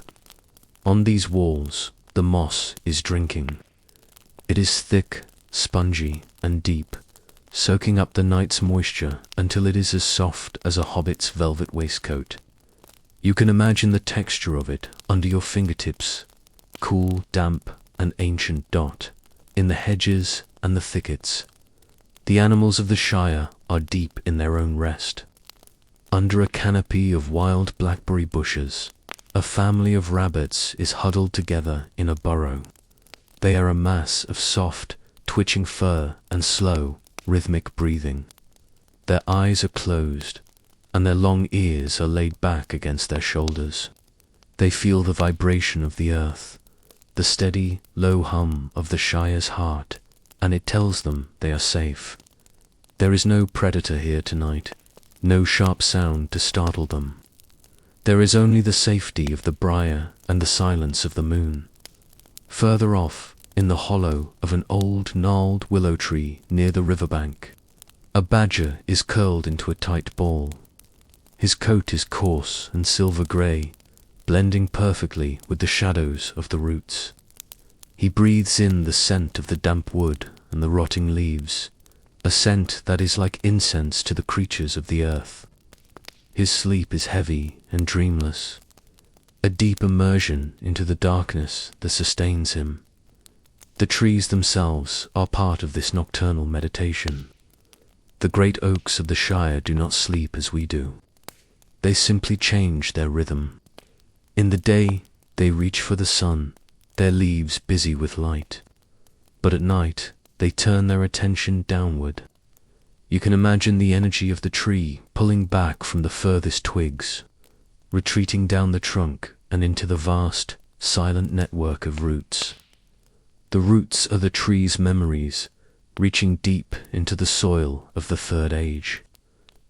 On these walls, the moss is drinking. It is thick, spongy, and deep, soaking up the night's moisture until it is as soft as a hobbit's velvet waistcoat. You can imagine the texture of it under your fingertips, cool, damp, and ancient dot, in the hedges and the thickets. The animals of the Shire are deep in their own rest. Under a canopy of wild blackberry bushes, a family of rabbits is huddled together in a burrow. They are a mass of soft, twitching fur and slow, rhythmic breathing. Their eyes are closed, and their long ears are laid back against their shoulders. They feel the vibration of the earth, the steady, low hum of the Shire's heart, and it tells them they are safe. There is no predator here tonight, no sharp sound to startle them. There is only the safety of the briar and the silence of the moon. Further off, in the hollow of an old gnarled willow tree near the riverbank, a badger is curled into a tight ball. His coat is coarse and silver grey, blending perfectly with the shadows of the roots. He breathes in the scent of the damp wood and the rotting leaves, a scent that is like incense to the creatures of the earth. His sleep is heavy and dreamless, a deep immersion into the darkness that sustains him. The trees themselves are part of this nocturnal meditation. The great oaks of the Shire do not sleep as we do. They simply change their rhythm. In the day, they reach for the sun, their leaves busy with light. But at night, they turn their attention downward. You can imagine the energy of the tree pulling back from the furthest twigs, retreating down the trunk and into the vast, silent network of roots. The roots are the tree's memories, reaching deep into the soil of the Third Age,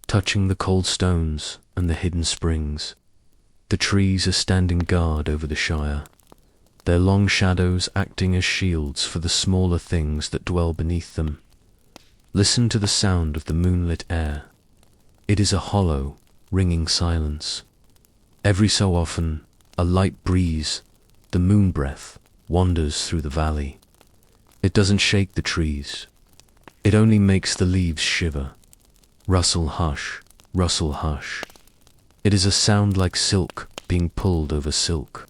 touching the cold stones and the hidden springs. The trees are standing guard over the Shire, their long shadows acting as shields for the smaller things that dwell beneath them. Listen to the sound of the moonlit air. It is a hollow, ringing silence. Every so often, a light breeze, the moon breath, wanders through the valley. It doesn't shake the trees. It only makes the leaves shiver. Rustle hush, rustle hush. It is a sound like silk being pulled over silk.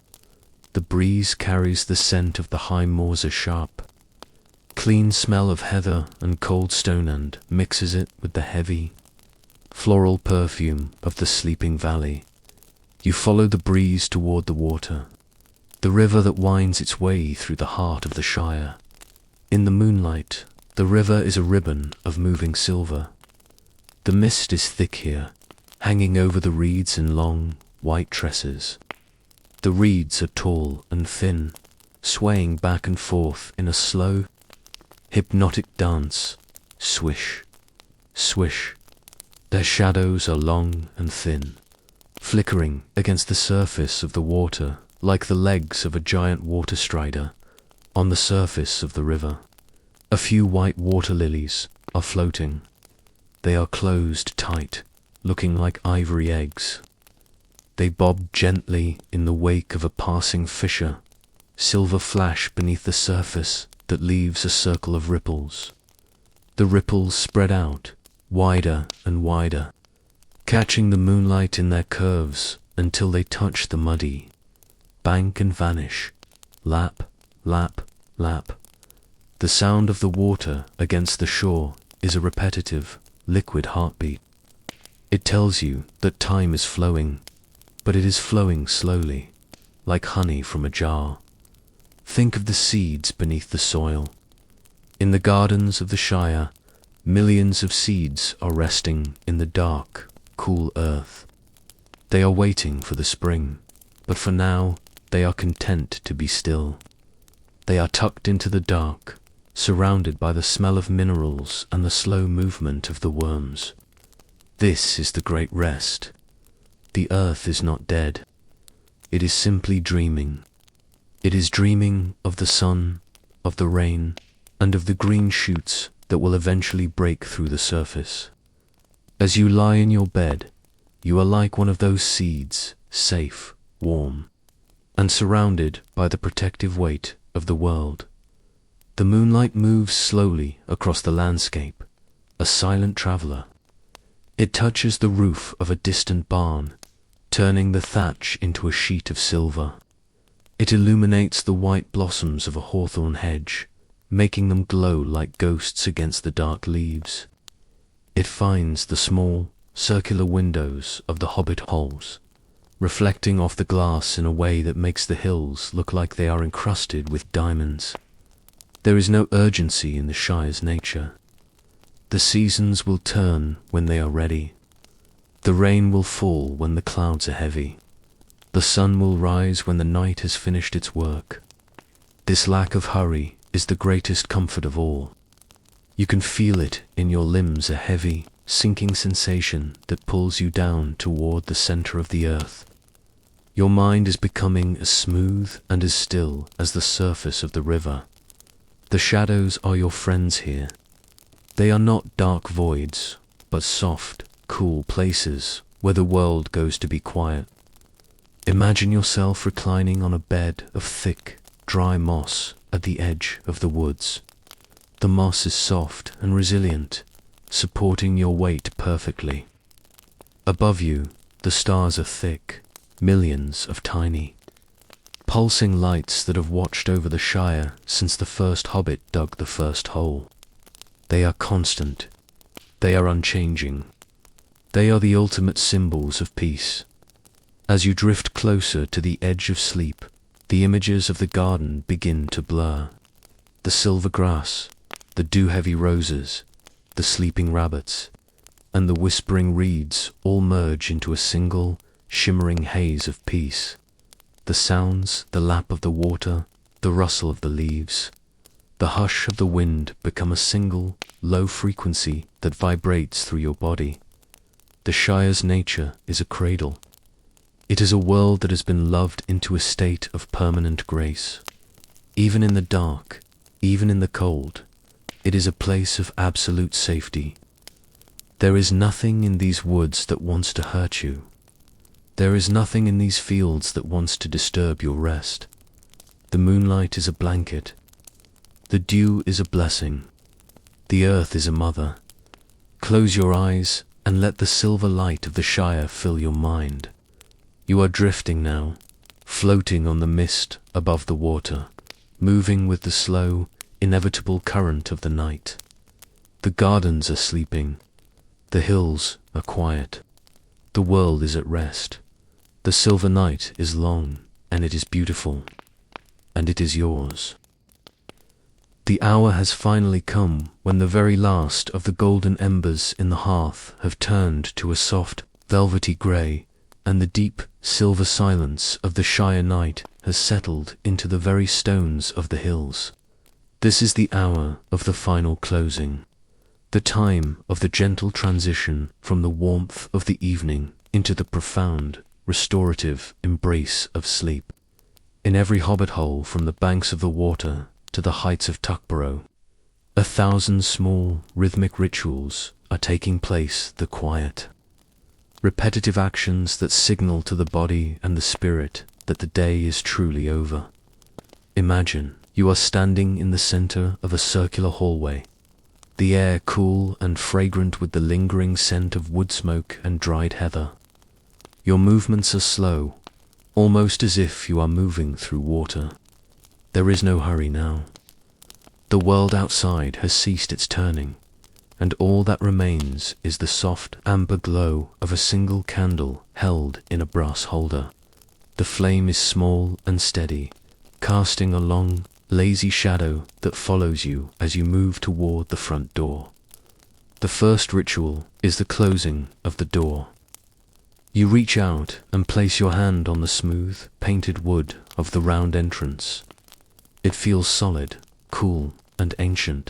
The breeze carries the scent of the high moors sharp. Clean smell of heather and cold stonand mixes it with the heavy, floral perfume of the sleeping valley. You follow the breeze toward the water, the river that winds its way through the heart of the Shire. In the moonlight, The river is a ribbon of moving silver. The mist is thick here, hanging over the reeds in long, white tresses. The reeds are tall and thin, swaying back and forth in a slow, hypnotic dance. Swish, swish. Their shadows are long and thin, flickering against the surface of the water like the legs of a giant water strider on the surface of the river. A few white water lilies are floating. They are closed tight, looking like ivory eggs. They bob gently in the wake of a passing fisher, silver flash beneath the surface that leaves a circle of ripples. The ripples spread out, wider and wider, catching the moonlight in their curves until they touch the muddy bank and vanish. Lap, lap, lap. The sound of the water against the shore is a repetitive, liquid heartbeat. It tells you that time is flowing, but it is flowing slowly, like honey from a jar. Think of the seeds beneath the soil. In the gardens of the Shire, millions of seeds are resting in the dark, cool earth. They are waiting for the spring, but for now they are content to be still. They are tucked into the dark, surrounded by the smell of minerals and the slow movement of the worms. This is the great rest. The earth is not dead. It is simply dreaming. It is dreaming of the sun, of the rain, and of the green shoots that will eventually break through the surface. As you lie in your bed, you are like one of those seeds, safe, warm, and surrounded by the protective weight of the world. The moonlight moves slowly across the landscape, a silent traveler. It touches the roof of a distant barn, turning the thatch into a sheet of silver. It illuminates the white blossoms of a hawthorn hedge, making them glow like ghosts against the dark leaves. It finds the small, circular windows of the Hobbit holes, reflecting off the glass in a way that makes the hills look like they are encrusted with diamonds. There is no urgency in the Shire's nature. The seasons will turn when they are ready. The rain will fall when the clouds are heavy. The sun will rise when the night has finished its work. This lack of hurry is the greatest comfort of all. You can feel it in your limbs, a heavy, sinking sensation that pulls you down toward the center of the earth. Your mind is becoming as smooth and as still as the surface of the river. The shadows are your friends here. They are not dark voids, but soft, cool places where the world goes to be quiet. Imagine yourself reclining on a bed of thick, dry moss at the edge of the woods. The moss is soft and resilient, supporting your weight perfectly. Above you, the stars are thick, millions of tiny, pulsing lights that have watched over the Shire since the first Hobbit dug the first hole. They are constant. They are unchanging. They are the ultimate symbols of peace. As you drift closer to the edge of sleep, the images of the garden begin to blur. The silver grass, the dew-heavy roses, the sleeping rabbits, and the whispering reeds all merge into a single, shimmering haze of peace. The sounds, the lap of the water, the rustle of the leaves, the hush of the wind become a single, low frequency that vibrates through your body. The Shire's nature is a cradle. It is a world that has been loved into a state of permanent grace. Even in the dark, even in the cold, it is a place of absolute safety. There is nothing in these woods that wants to hurt you. There is nothing in these fields that wants to disturb your rest. The moonlight is a blanket. The dew is a blessing. The earth is a mother. Close your eyes and let the silver light of the Shire fill your mind. You are drifting now, floating on the mist above the water, moving with the slow, inevitable current of the night. The gardens are sleeping. The hills are quiet. The world is at rest. The silver night is long, and it is beautiful, and it is yours. The hour has finally come when the very last of the golden embers in the hearth have turned to a soft, velvety grey, and the deep, silver silence of the Shire night has settled into the very stones of the hills. This is the hour of the final closing, the time of the gentle transition from the warmth of the evening into the profound, restorative embrace of sleep. In every hobbit hole from the banks of the water to the heights of Tuckborough, 1,000 small, rhythmic rituals are taking place, the quiet, repetitive actions that signal to the body and the spirit that the day is truly over. Imagine you are standing in the center of a circular hallway, the air cool and fragrant with the lingering scent of wood smoke and dried heather. Your movements are slow, almost as if you are moving through water. There is no hurry now. The world outside has ceased its turning, and all that remains is the soft amber glow of a single candle held in a brass holder. The flame is small and steady, casting a long, lazy shadow that follows you as you move toward the front door. The first ritual is the closing of the door. You reach out and place your hand on the smooth, painted wood of the round entrance. It feels solid, cool, and ancient.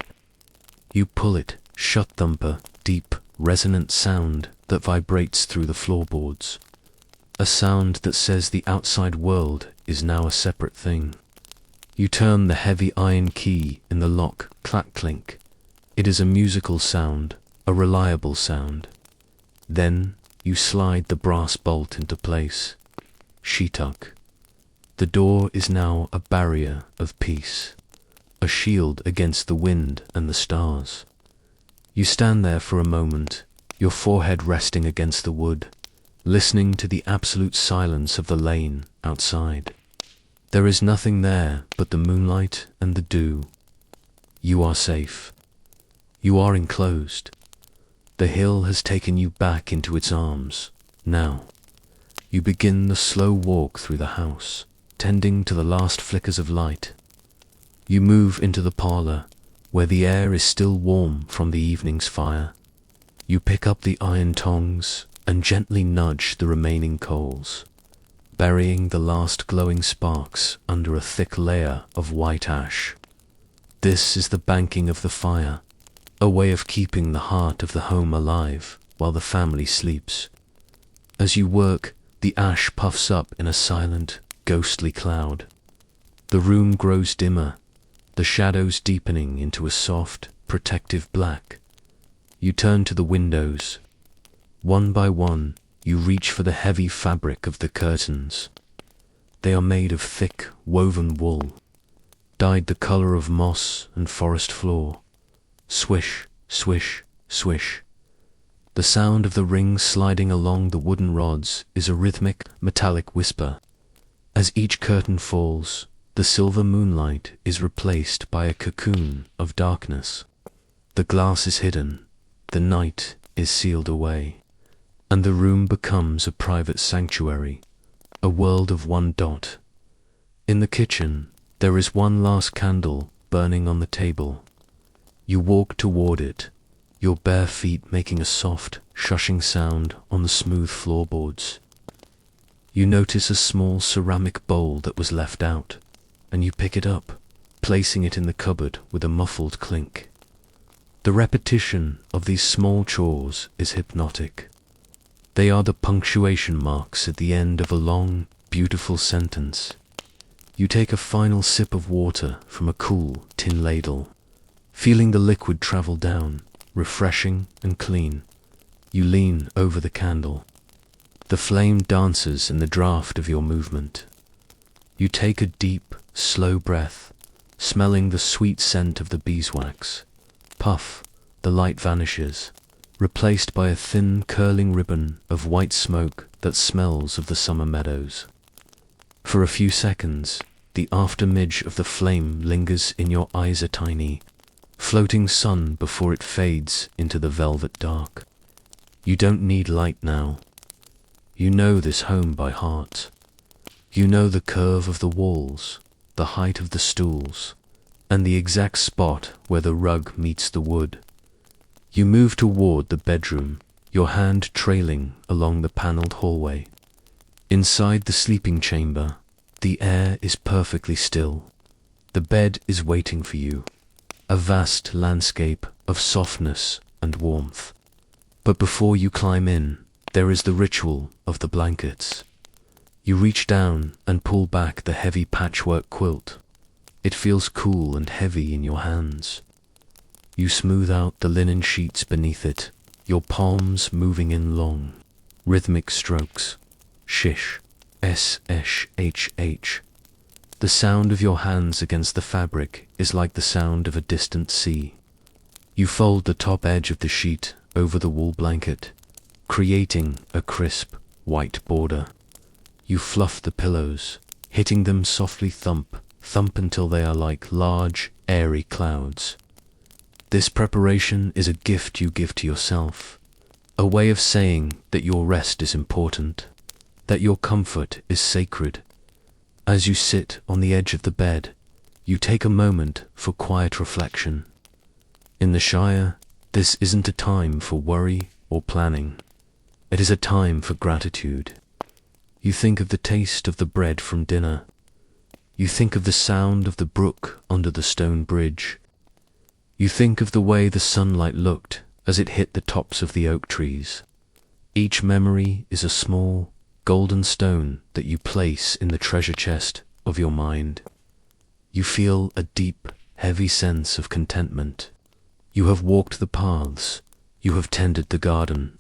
You pull it shut, thumper, deep, resonant sound that vibrates through the floorboards. A sound that says the outside world is now a separate thing. You turn the heavy iron key in the lock, clack-clink. It is a musical sound, a reliable sound. Then you slide the brass bolt into place. She-tuck. The door is now a barrier of peace, a shield against the wind and the stars. You stand there for a moment, your forehead resting against the wood, listening to the absolute silence of the lane outside. There is nothing there but the moonlight and the dew. You are safe. You are enclosed. The hill has taken you back into its arms. Now, you begin the slow walk through the house, tending to the last flickers of light. You move into the parlor, where the air is still warm from the evening's fire. You pick up the iron tongs and gently nudge the remaining coals, burying the last glowing sparks under a thick layer of white ash. This is the banking of the fire, a way of keeping the heart of the home alive while the family sleeps. As you work, the ash puffs up in a silent, ghostly cloud. The room grows dimmer, the shadows deepening into a soft, protective black. You turn to the windows. One by one, you reach for the heavy fabric of the curtains. They are made of thick, woven wool, dyed the color of moss and forest floor. Swish, swish, swish. The sound of the rings sliding along the wooden rods is a rhythmic, metallic whisper. As each curtain falls, the silver moonlight is replaced by a cocoon of darkness. The glass is hidden, the night is sealed away, and the room becomes a private sanctuary, a world of one dot. In the kitchen, there is one last candle burning on the table. You walk toward it, your bare feet making a soft, shushing sound on the smooth floorboards. You notice a small ceramic bowl that was left out, and you pick it up, placing it in the cupboard with a muffled clink. The repetition of these small chores is hypnotic. They are the punctuation marks at the end of a long, beautiful sentence. You take a final sip of water from a cool tin ladle, feeling the liquid travel down, refreshing and clean. You lean over the candle. The flame dances in the draft of your movement. You take a deep, slow breath, smelling the sweet scent of the beeswax. Puff, the light vanishes, replaced by a thin, curling ribbon of white smoke that smells of the summer meadows. For a few seconds, the aftermidge of the flame lingers in your eyes, a tiny, floating sun before it fades into the velvet dark. You don't need light now. You know this home by heart. You know the curve of the walls, the height of the stools, and the exact spot where the rug meets the wood. You move toward the bedroom, your hand trailing along the paneled hallway. Inside the sleeping chamber, the air is perfectly still. The bed is waiting for you, a vast landscape of softness and warmth. But before you climb in, there is the ritual of the blankets. You reach down and pull back the heavy patchwork quilt. It feels cool and heavy in your hands. You smooth out the linen sheets beneath it, your palms moving in long, rhythmic strokes. Shish, S-H-H-H. The sound of your hands against the fabric is like the sound of a distant sea. You fold the top edge of the sheet over the wool blanket, creating a crisp, white border. You fluff the pillows, hitting them softly thump until they are like large, airy clouds. This preparation is a gift you give to yourself, a way of saying that your rest is important, that your comfort is sacred. As you sit on the edge of the bed, you take a moment for quiet reflection. In the Shire, this isn't a time for worry or planning. It is a time for gratitude. You think of the taste of the bread from dinner. You think of the sound of the brook under the stone bridge. You think of the way the sunlight looked as it hit the tops of the oak trees. Each memory is a small, golden stone that you place in the treasure chest of your mind. You feel a deep, heavy sense of contentment. You have walked the paths, you have tended the garden,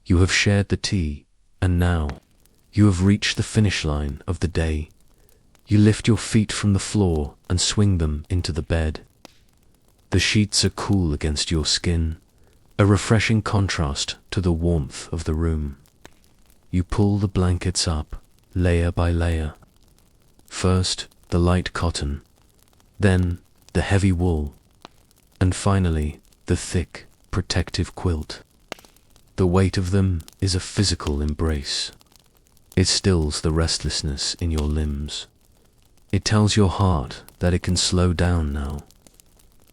you have shared the tea, and now you have reached the finish line of the day. You lift your feet from the floor and swing them into the bed. The sheets are cool against your skin, a refreshing contrast to the warmth of the room. You pull the blankets up, layer by layer. First, the light cotton, then the heavy wool, and finally, the thick, protective quilt. The weight of them is a physical embrace. It stills the restlessness in your limbs. It tells your heart that it can slow down now.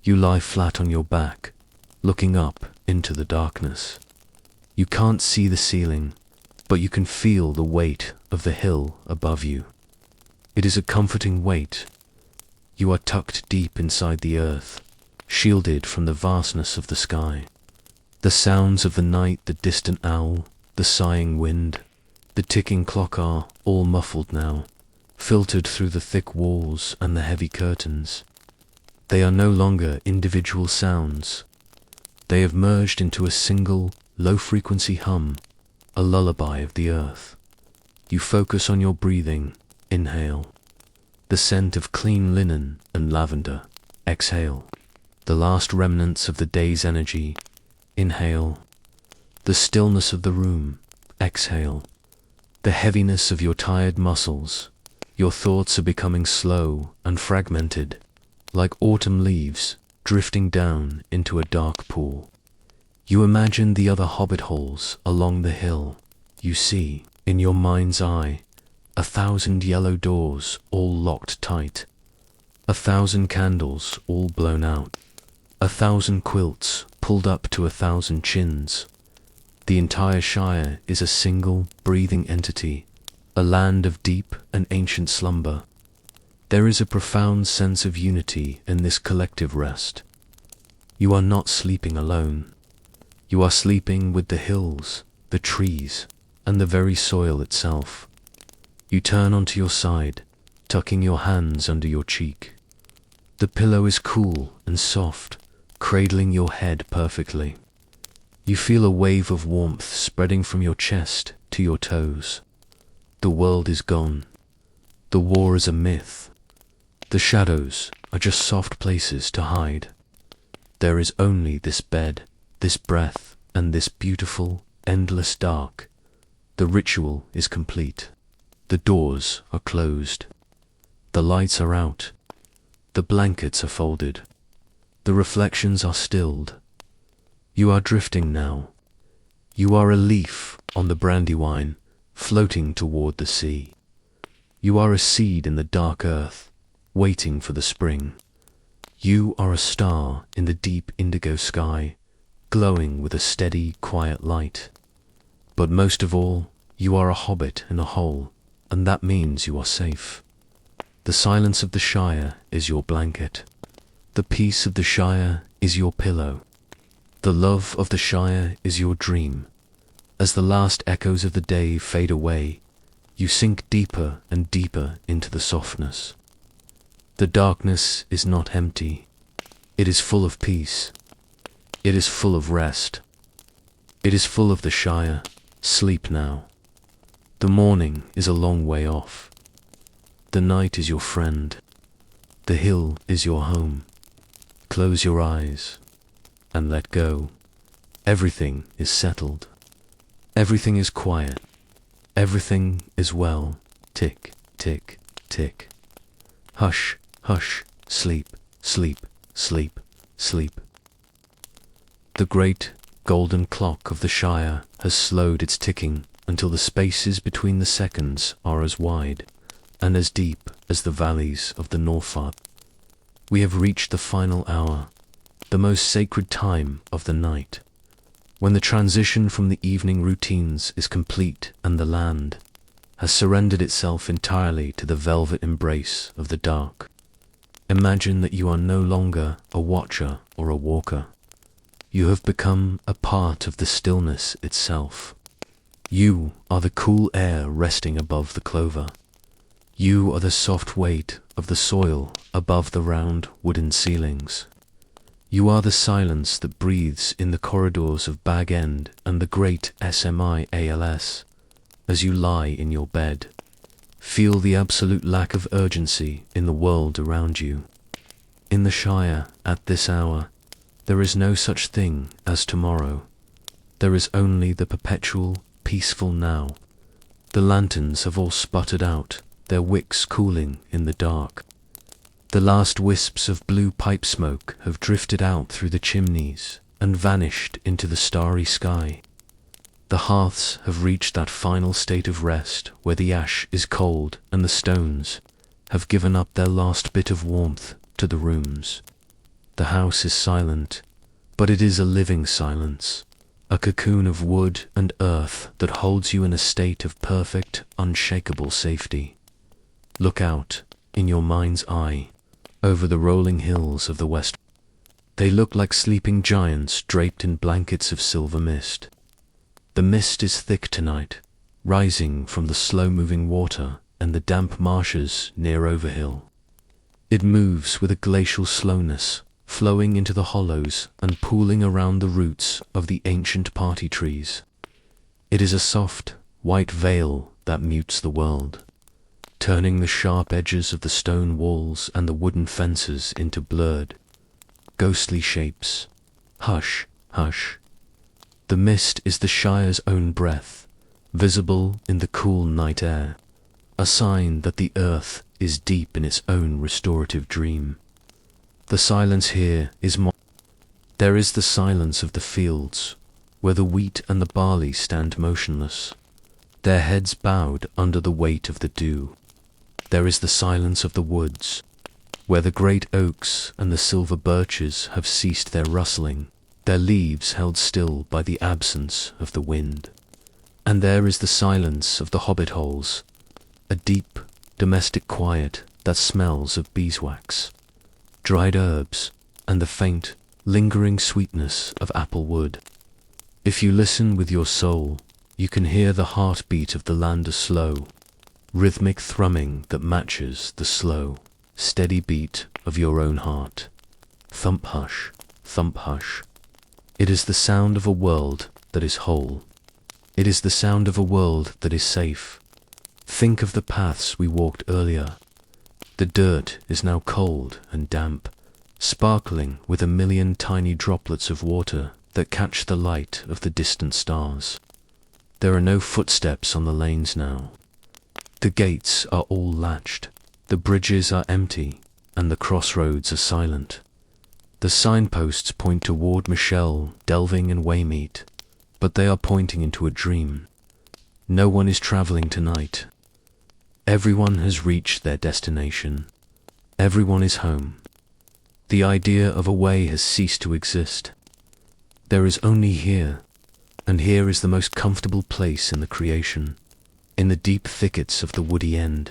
You lie flat on your back, looking up into the darkness. You can't see the ceiling, but you can feel the weight of the hill above you. It is a comforting weight. You are tucked deep inside the earth, shielded from the vastness of the sky. The sounds of the night, the distant owl, the sighing wind, the ticking clock are all muffled now, filtered through the thick walls and the heavy curtains. They are no longer individual sounds. They have merged into a single, low-frequency hum, a lullaby of the earth. You focus on your breathing. Inhale. The scent of clean linen and lavender. Exhale. The last remnants of the day's energy. Inhale. The stillness of the room. Exhale. The heaviness of your tired muscles. Your thoughts are becoming slow and fragmented, like autumn leaves drifting down into a dark pool. You imagine the other hobbit holes along the hill. You see, in your mind's eye, 1,000 yellow doors all locked tight, 1,000 candles all blown out, 1,000 quilts pulled up to 1,000 chins. The entire Shire is a single, breathing entity, a land of deep and ancient slumber. There is a profound sense of unity in this collective rest. You are not sleeping alone. You are sleeping with the hills, the trees, and the very soil itself. You turn onto your side, tucking your hands under your cheek. The pillow is cool and soft, cradling your head perfectly. You feel a wave of warmth spreading from your chest to your toes. The world is gone. The war is a myth. The shadows are just soft places to hide. There is only this bed, this breath, and this beautiful, endless dark. The ritual is complete. The doors are closed. The lights are out. The blankets are folded. The reflections are stilled. You are drifting now. You are a leaf on the Brandywine, floating toward the sea. You are a seed in the dark earth, waiting for the spring. You are a star in the deep indigo sky, glowing with a steady, quiet light. But most of all, you are a hobbit in a hole, and that means you are safe. The silence of the Shire is your blanket. The peace of the Shire is your pillow. The love of the Shire is your dream. As the last echoes of the day fade away, you sink deeper and deeper into the softness. The darkness is not empty. It is full of peace. It is full of rest. It is full of the Shire. Sleep now. The morning is a long way off. The night is your friend. The hill is your home. Close your eyes and let go. Everything is settled. Everything is quiet. Everything is well. Tick, tick, tick. Hush, hush, sleep, sleep, sleep, sleep. The great golden clock of the Shire has slowed its ticking until the spaces between the seconds are as wide and as deep as the valleys of the Northfart. We have reached the final hour, the most sacred time of the night, when the transition from the evening routines is complete and the land has surrendered itself entirely to the velvet embrace of the dark. Imagine that you are no longer a watcher or a walker. You have become a part of the stillness itself. You are the cool air resting above the clover. You are the soft weight of the soil above the round wooden ceilings. You are the silence that breathes in the corridors of Bag End and the great SMIALS. As you lie in your bed, feel the absolute lack of urgency in the world around you. In the Shire, at this hour, there is no such thing as tomorrow. There is only the perpetual, peaceful now. The lanterns have all sputtered out, their wicks cooling in the dark. The last wisps of blue pipe smoke have drifted out through the chimneys and vanished into the starry sky. The hearths have reached that final state of rest where the ash is cold and the stones have given up their last bit of warmth to the rooms. The house is silent, but it is a living silence, a cocoon of wood and earth that holds you in a state of perfect, unshakable safety. Look out, in your mind's eye, over the rolling hills of the west. They look like sleeping giants draped in blankets of silver mist. The mist is thick tonight, rising from the slow-moving water and the damp marshes near Overhill. It moves with a glacial slowness, flowing into the hollows and pooling around the roots of the ancient party trees. It is a soft, white veil that mutes the world, turning the sharp edges of the stone walls and the wooden fences into blurred, ghostly shapes. Hush, hush. The mist is the Shire's own breath, visible in the cool night air, a sign that the earth is deep in its own restorative dream. The silence here is more. There is the silence of the fields, where the wheat and the barley stand motionless, their heads bowed under the weight of the dew. There is the silence of the woods, where the great oaks and the silver birches have ceased their rustling, their leaves held still by the absence of the wind. And there is the silence of the hobbit holes, a deep, domestic quiet that smells of beeswax, dried herbs, and the faint, lingering sweetness of apple wood. If you listen with your soul, you can hear the heartbeat of the land a slow, rhythmic thrumming that matches the slow, steady beat of your own heart. Thump hush, thump hush. It is the sound of a world that is whole. It is the sound of a world that is safe. Think of the paths we walked earlier. The dirt is now cold and damp, sparkling with a million tiny droplets of water that catch the light of the distant stars. There are no footsteps on the lanes now. The gates are all latched, the bridges are empty, and the crossroads are silent. The signposts point toward Michelle, Delving and Waymeet, but they are pointing into a dream. No one is traveling tonight. Everyone has reached their destination. Everyone is home. The idea of away has ceased to exist. There is only here, and here is the most comfortable place in the creation, in the deep thickets of the woody end.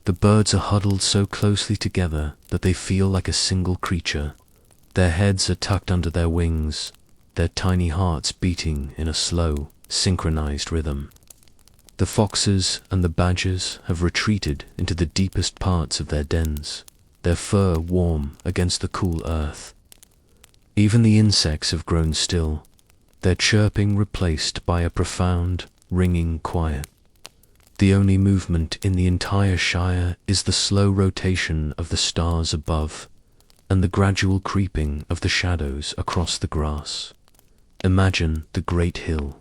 The birds are huddled so closely together that they feel like a single creature. Their heads are tucked under their wings, their tiny hearts beating in a slow, synchronized rhythm. The foxes and the badgers have retreated into the deepest parts of their dens, their fur warm against the cool earth. Even the insects have grown still, their chirping replaced by a profound, ringing quiet. The only movement in the entire Shire is the slow rotation of the stars above, and the gradual creeping of the shadows across the grass. Imagine the great hill,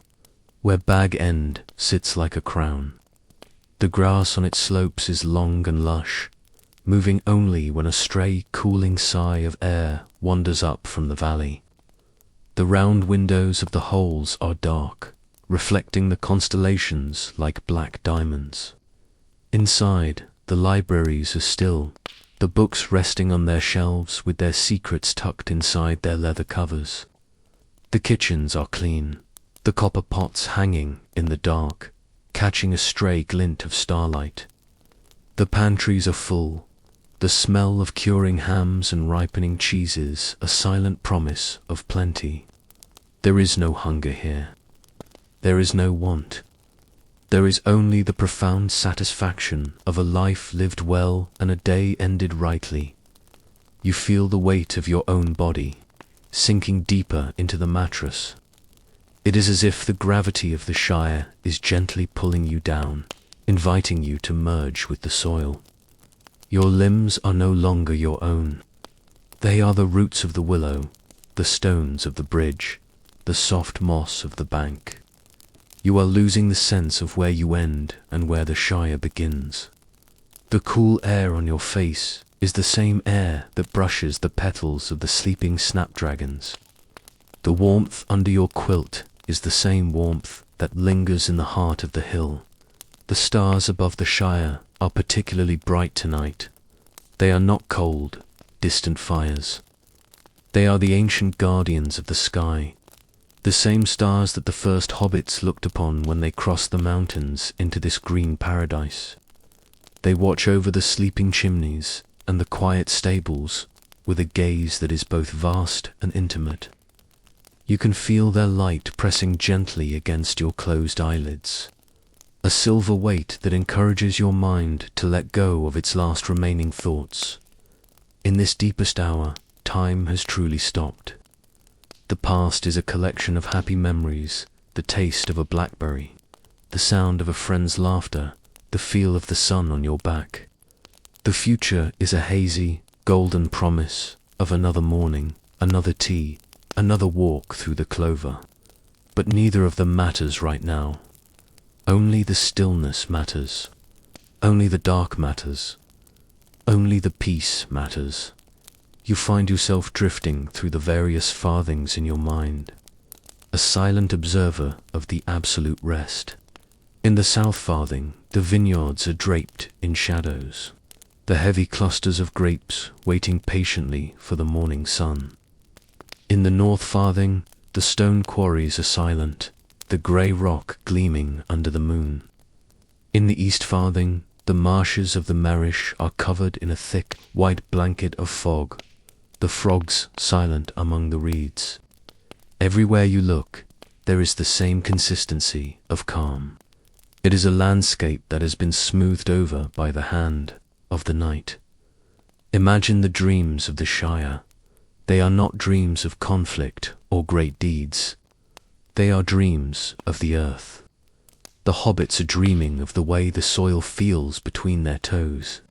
where Bag End sits like a crown. The grass on its slopes is long and lush, moving only when a stray cooling sigh of air wanders up from the valley. The round windows of the holes are dark, reflecting the constellations like black diamonds. Inside, the libraries are still, the books resting on their shelves with their secrets tucked inside their leather covers. The kitchens are clean, the copper pots hanging in the dark, catching a stray glint of starlight. The pantries are full, the smell of curing hams and ripening cheeses a silent promise of plenty. There is no hunger here. There is no want. There is only the profound satisfaction of a life lived well and a day ended rightly. You feel the weight of your own body, sinking deeper into the mattress. It is as if the gravity of the Shire is gently pulling you down, inviting you to merge with the soil. Your limbs are no longer your own. They are the roots of the willow, the stones of the bridge, the soft moss of the bank. You are losing the sense of where you end and where the Shire begins. The cool air on your face is the same air that brushes the petals of the sleeping snapdragons. The warmth under your quilt is the same warmth that lingers in the heart of the hill. The stars above the Shire are particularly bright tonight. They are not cold, distant fires. They are the ancient guardians of the sky, the same stars that the first hobbits looked upon when they crossed the mountains into this green paradise. They watch over the sleeping chimneys and the quiet stables with a gaze that is both vast and intimate. You can feel their light pressing gently against your closed eyelids, a silver weight that encourages your mind to let go of its last remaining thoughts. In this deepest hour, time has truly stopped. The past is a collection of happy memories, the taste of a blackberry, the sound of a friend's laughter, the feel of the sun on your back. The future is a hazy, golden promise of another morning, another tea, another walk through the clover. But neither of them matters right now. Only the stillness matters. Only the dark matters. Only the peace matters. You find yourself drifting through the various farthings in your mind, a silent observer of the absolute rest. In the south farthing, the vineyards are draped in shadows, the heavy clusters of grapes waiting patiently for the morning sun. In the north farthing, the stone quarries are silent, the grey rock gleaming under the moon. In the east farthing, the marshes of the Marish are covered in a thick, white blanket of fog, the frogs silent among the reeds. Everywhere you look, there is the same consistency of calm. It is a landscape that has been smoothed over by the hand of the night. Imagine the dreams of the Shire. They are not dreams of conflict or great deeds. They are dreams of the earth. The hobbits are dreaming of the way the soil feels between their toes.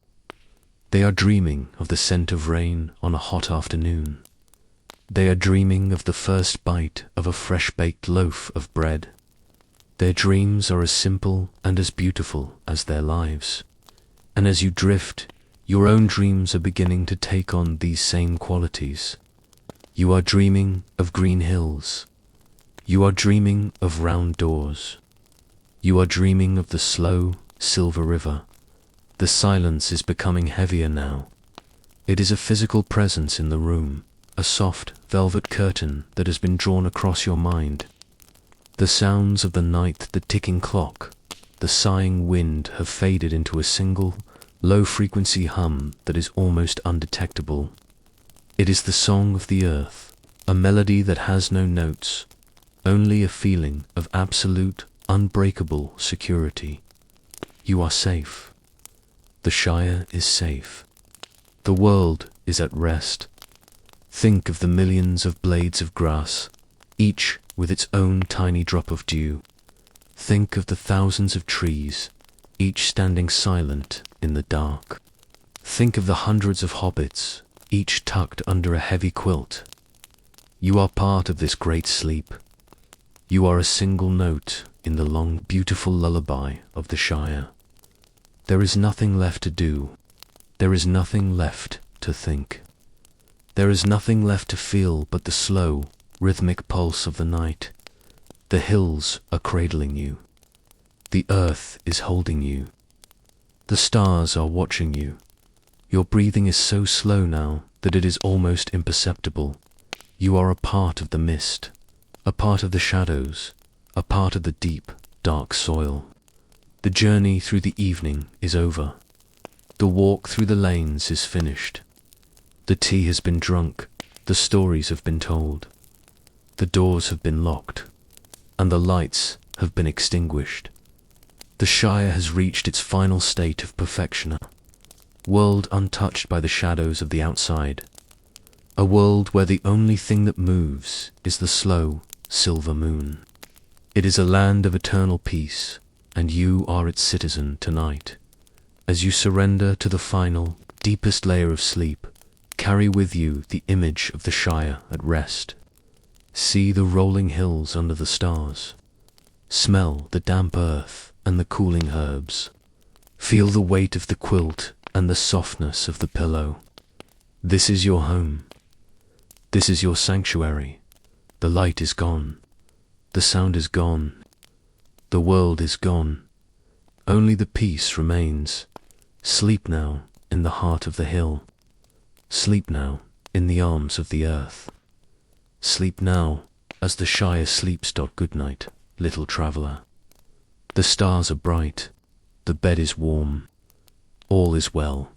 They are dreaming of the scent of rain on a hot afternoon. They are dreaming of the first bite of a fresh-baked loaf of bread. Their dreams are as simple and as beautiful as their lives. And as you drift, your own dreams are beginning to take on these same qualities. You are dreaming of green hills. You are dreaming of round doors. You are dreaming of the slow, silver river. The silence is becoming heavier now. It is a physical presence in the room, a soft, velvet curtain that has been drawn across your mind. The sounds of the night, the ticking clock, the sighing wind have faded into a single, low-frequency hum that is almost undetectable. It is the song of the earth, a melody that has no notes, only a feeling of absolute, unbreakable security. You are safe. The Shire is safe. The world is at rest. Think of the millions of blades of grass, each with its own tiny drop of dew. Think of the thousands of trees, each standing silent in the dark. Think of the hundreds of hobbits, each tucked under a heavy quilt. You are part of this great sleep. You are a single note in the long, beautiful lullaby of the Shire. There is nothing left to do. There is nothing left to think. There is nothing left to feel but the slow, rhythmic pulse of the night. The hills are cradling you. The earth is holding you. The stars are watching you. Your breathing is so slow now that it is almost imperceptible. You are a part of the mist, a part of the shadows, a part of the deep, dark soil. The journey through the evening is over. The walk through the lanes is finished. The tea has been drunk, the stories have been told. The doors have been locked, and the lights have been extinguished. The Shire has reached its final state of perfection, a world untouched by the shadows of the outside. A world where the only thing that moves is the slow, silver moon. It is a land of eternal peace, and you are its citizen tonight. As you surrender to the final, deepest layer of sleep, carry with you the image of the Shire at rest. See the rolling hills under the stars. Smell the damp earth and the cooling herbs. Feel the weight of the quilt and the softness of the pillow. This is your home. This is your sanctuary. The light is gone. The sound is gone. The world is gone. Only the peace remains. Sleep now in the heart of the hill. Sleep now in the arms of the earth. Sleep now as the Shire sleeps. Good night, little traveller. The stars are bright. The bed is warm. All is well.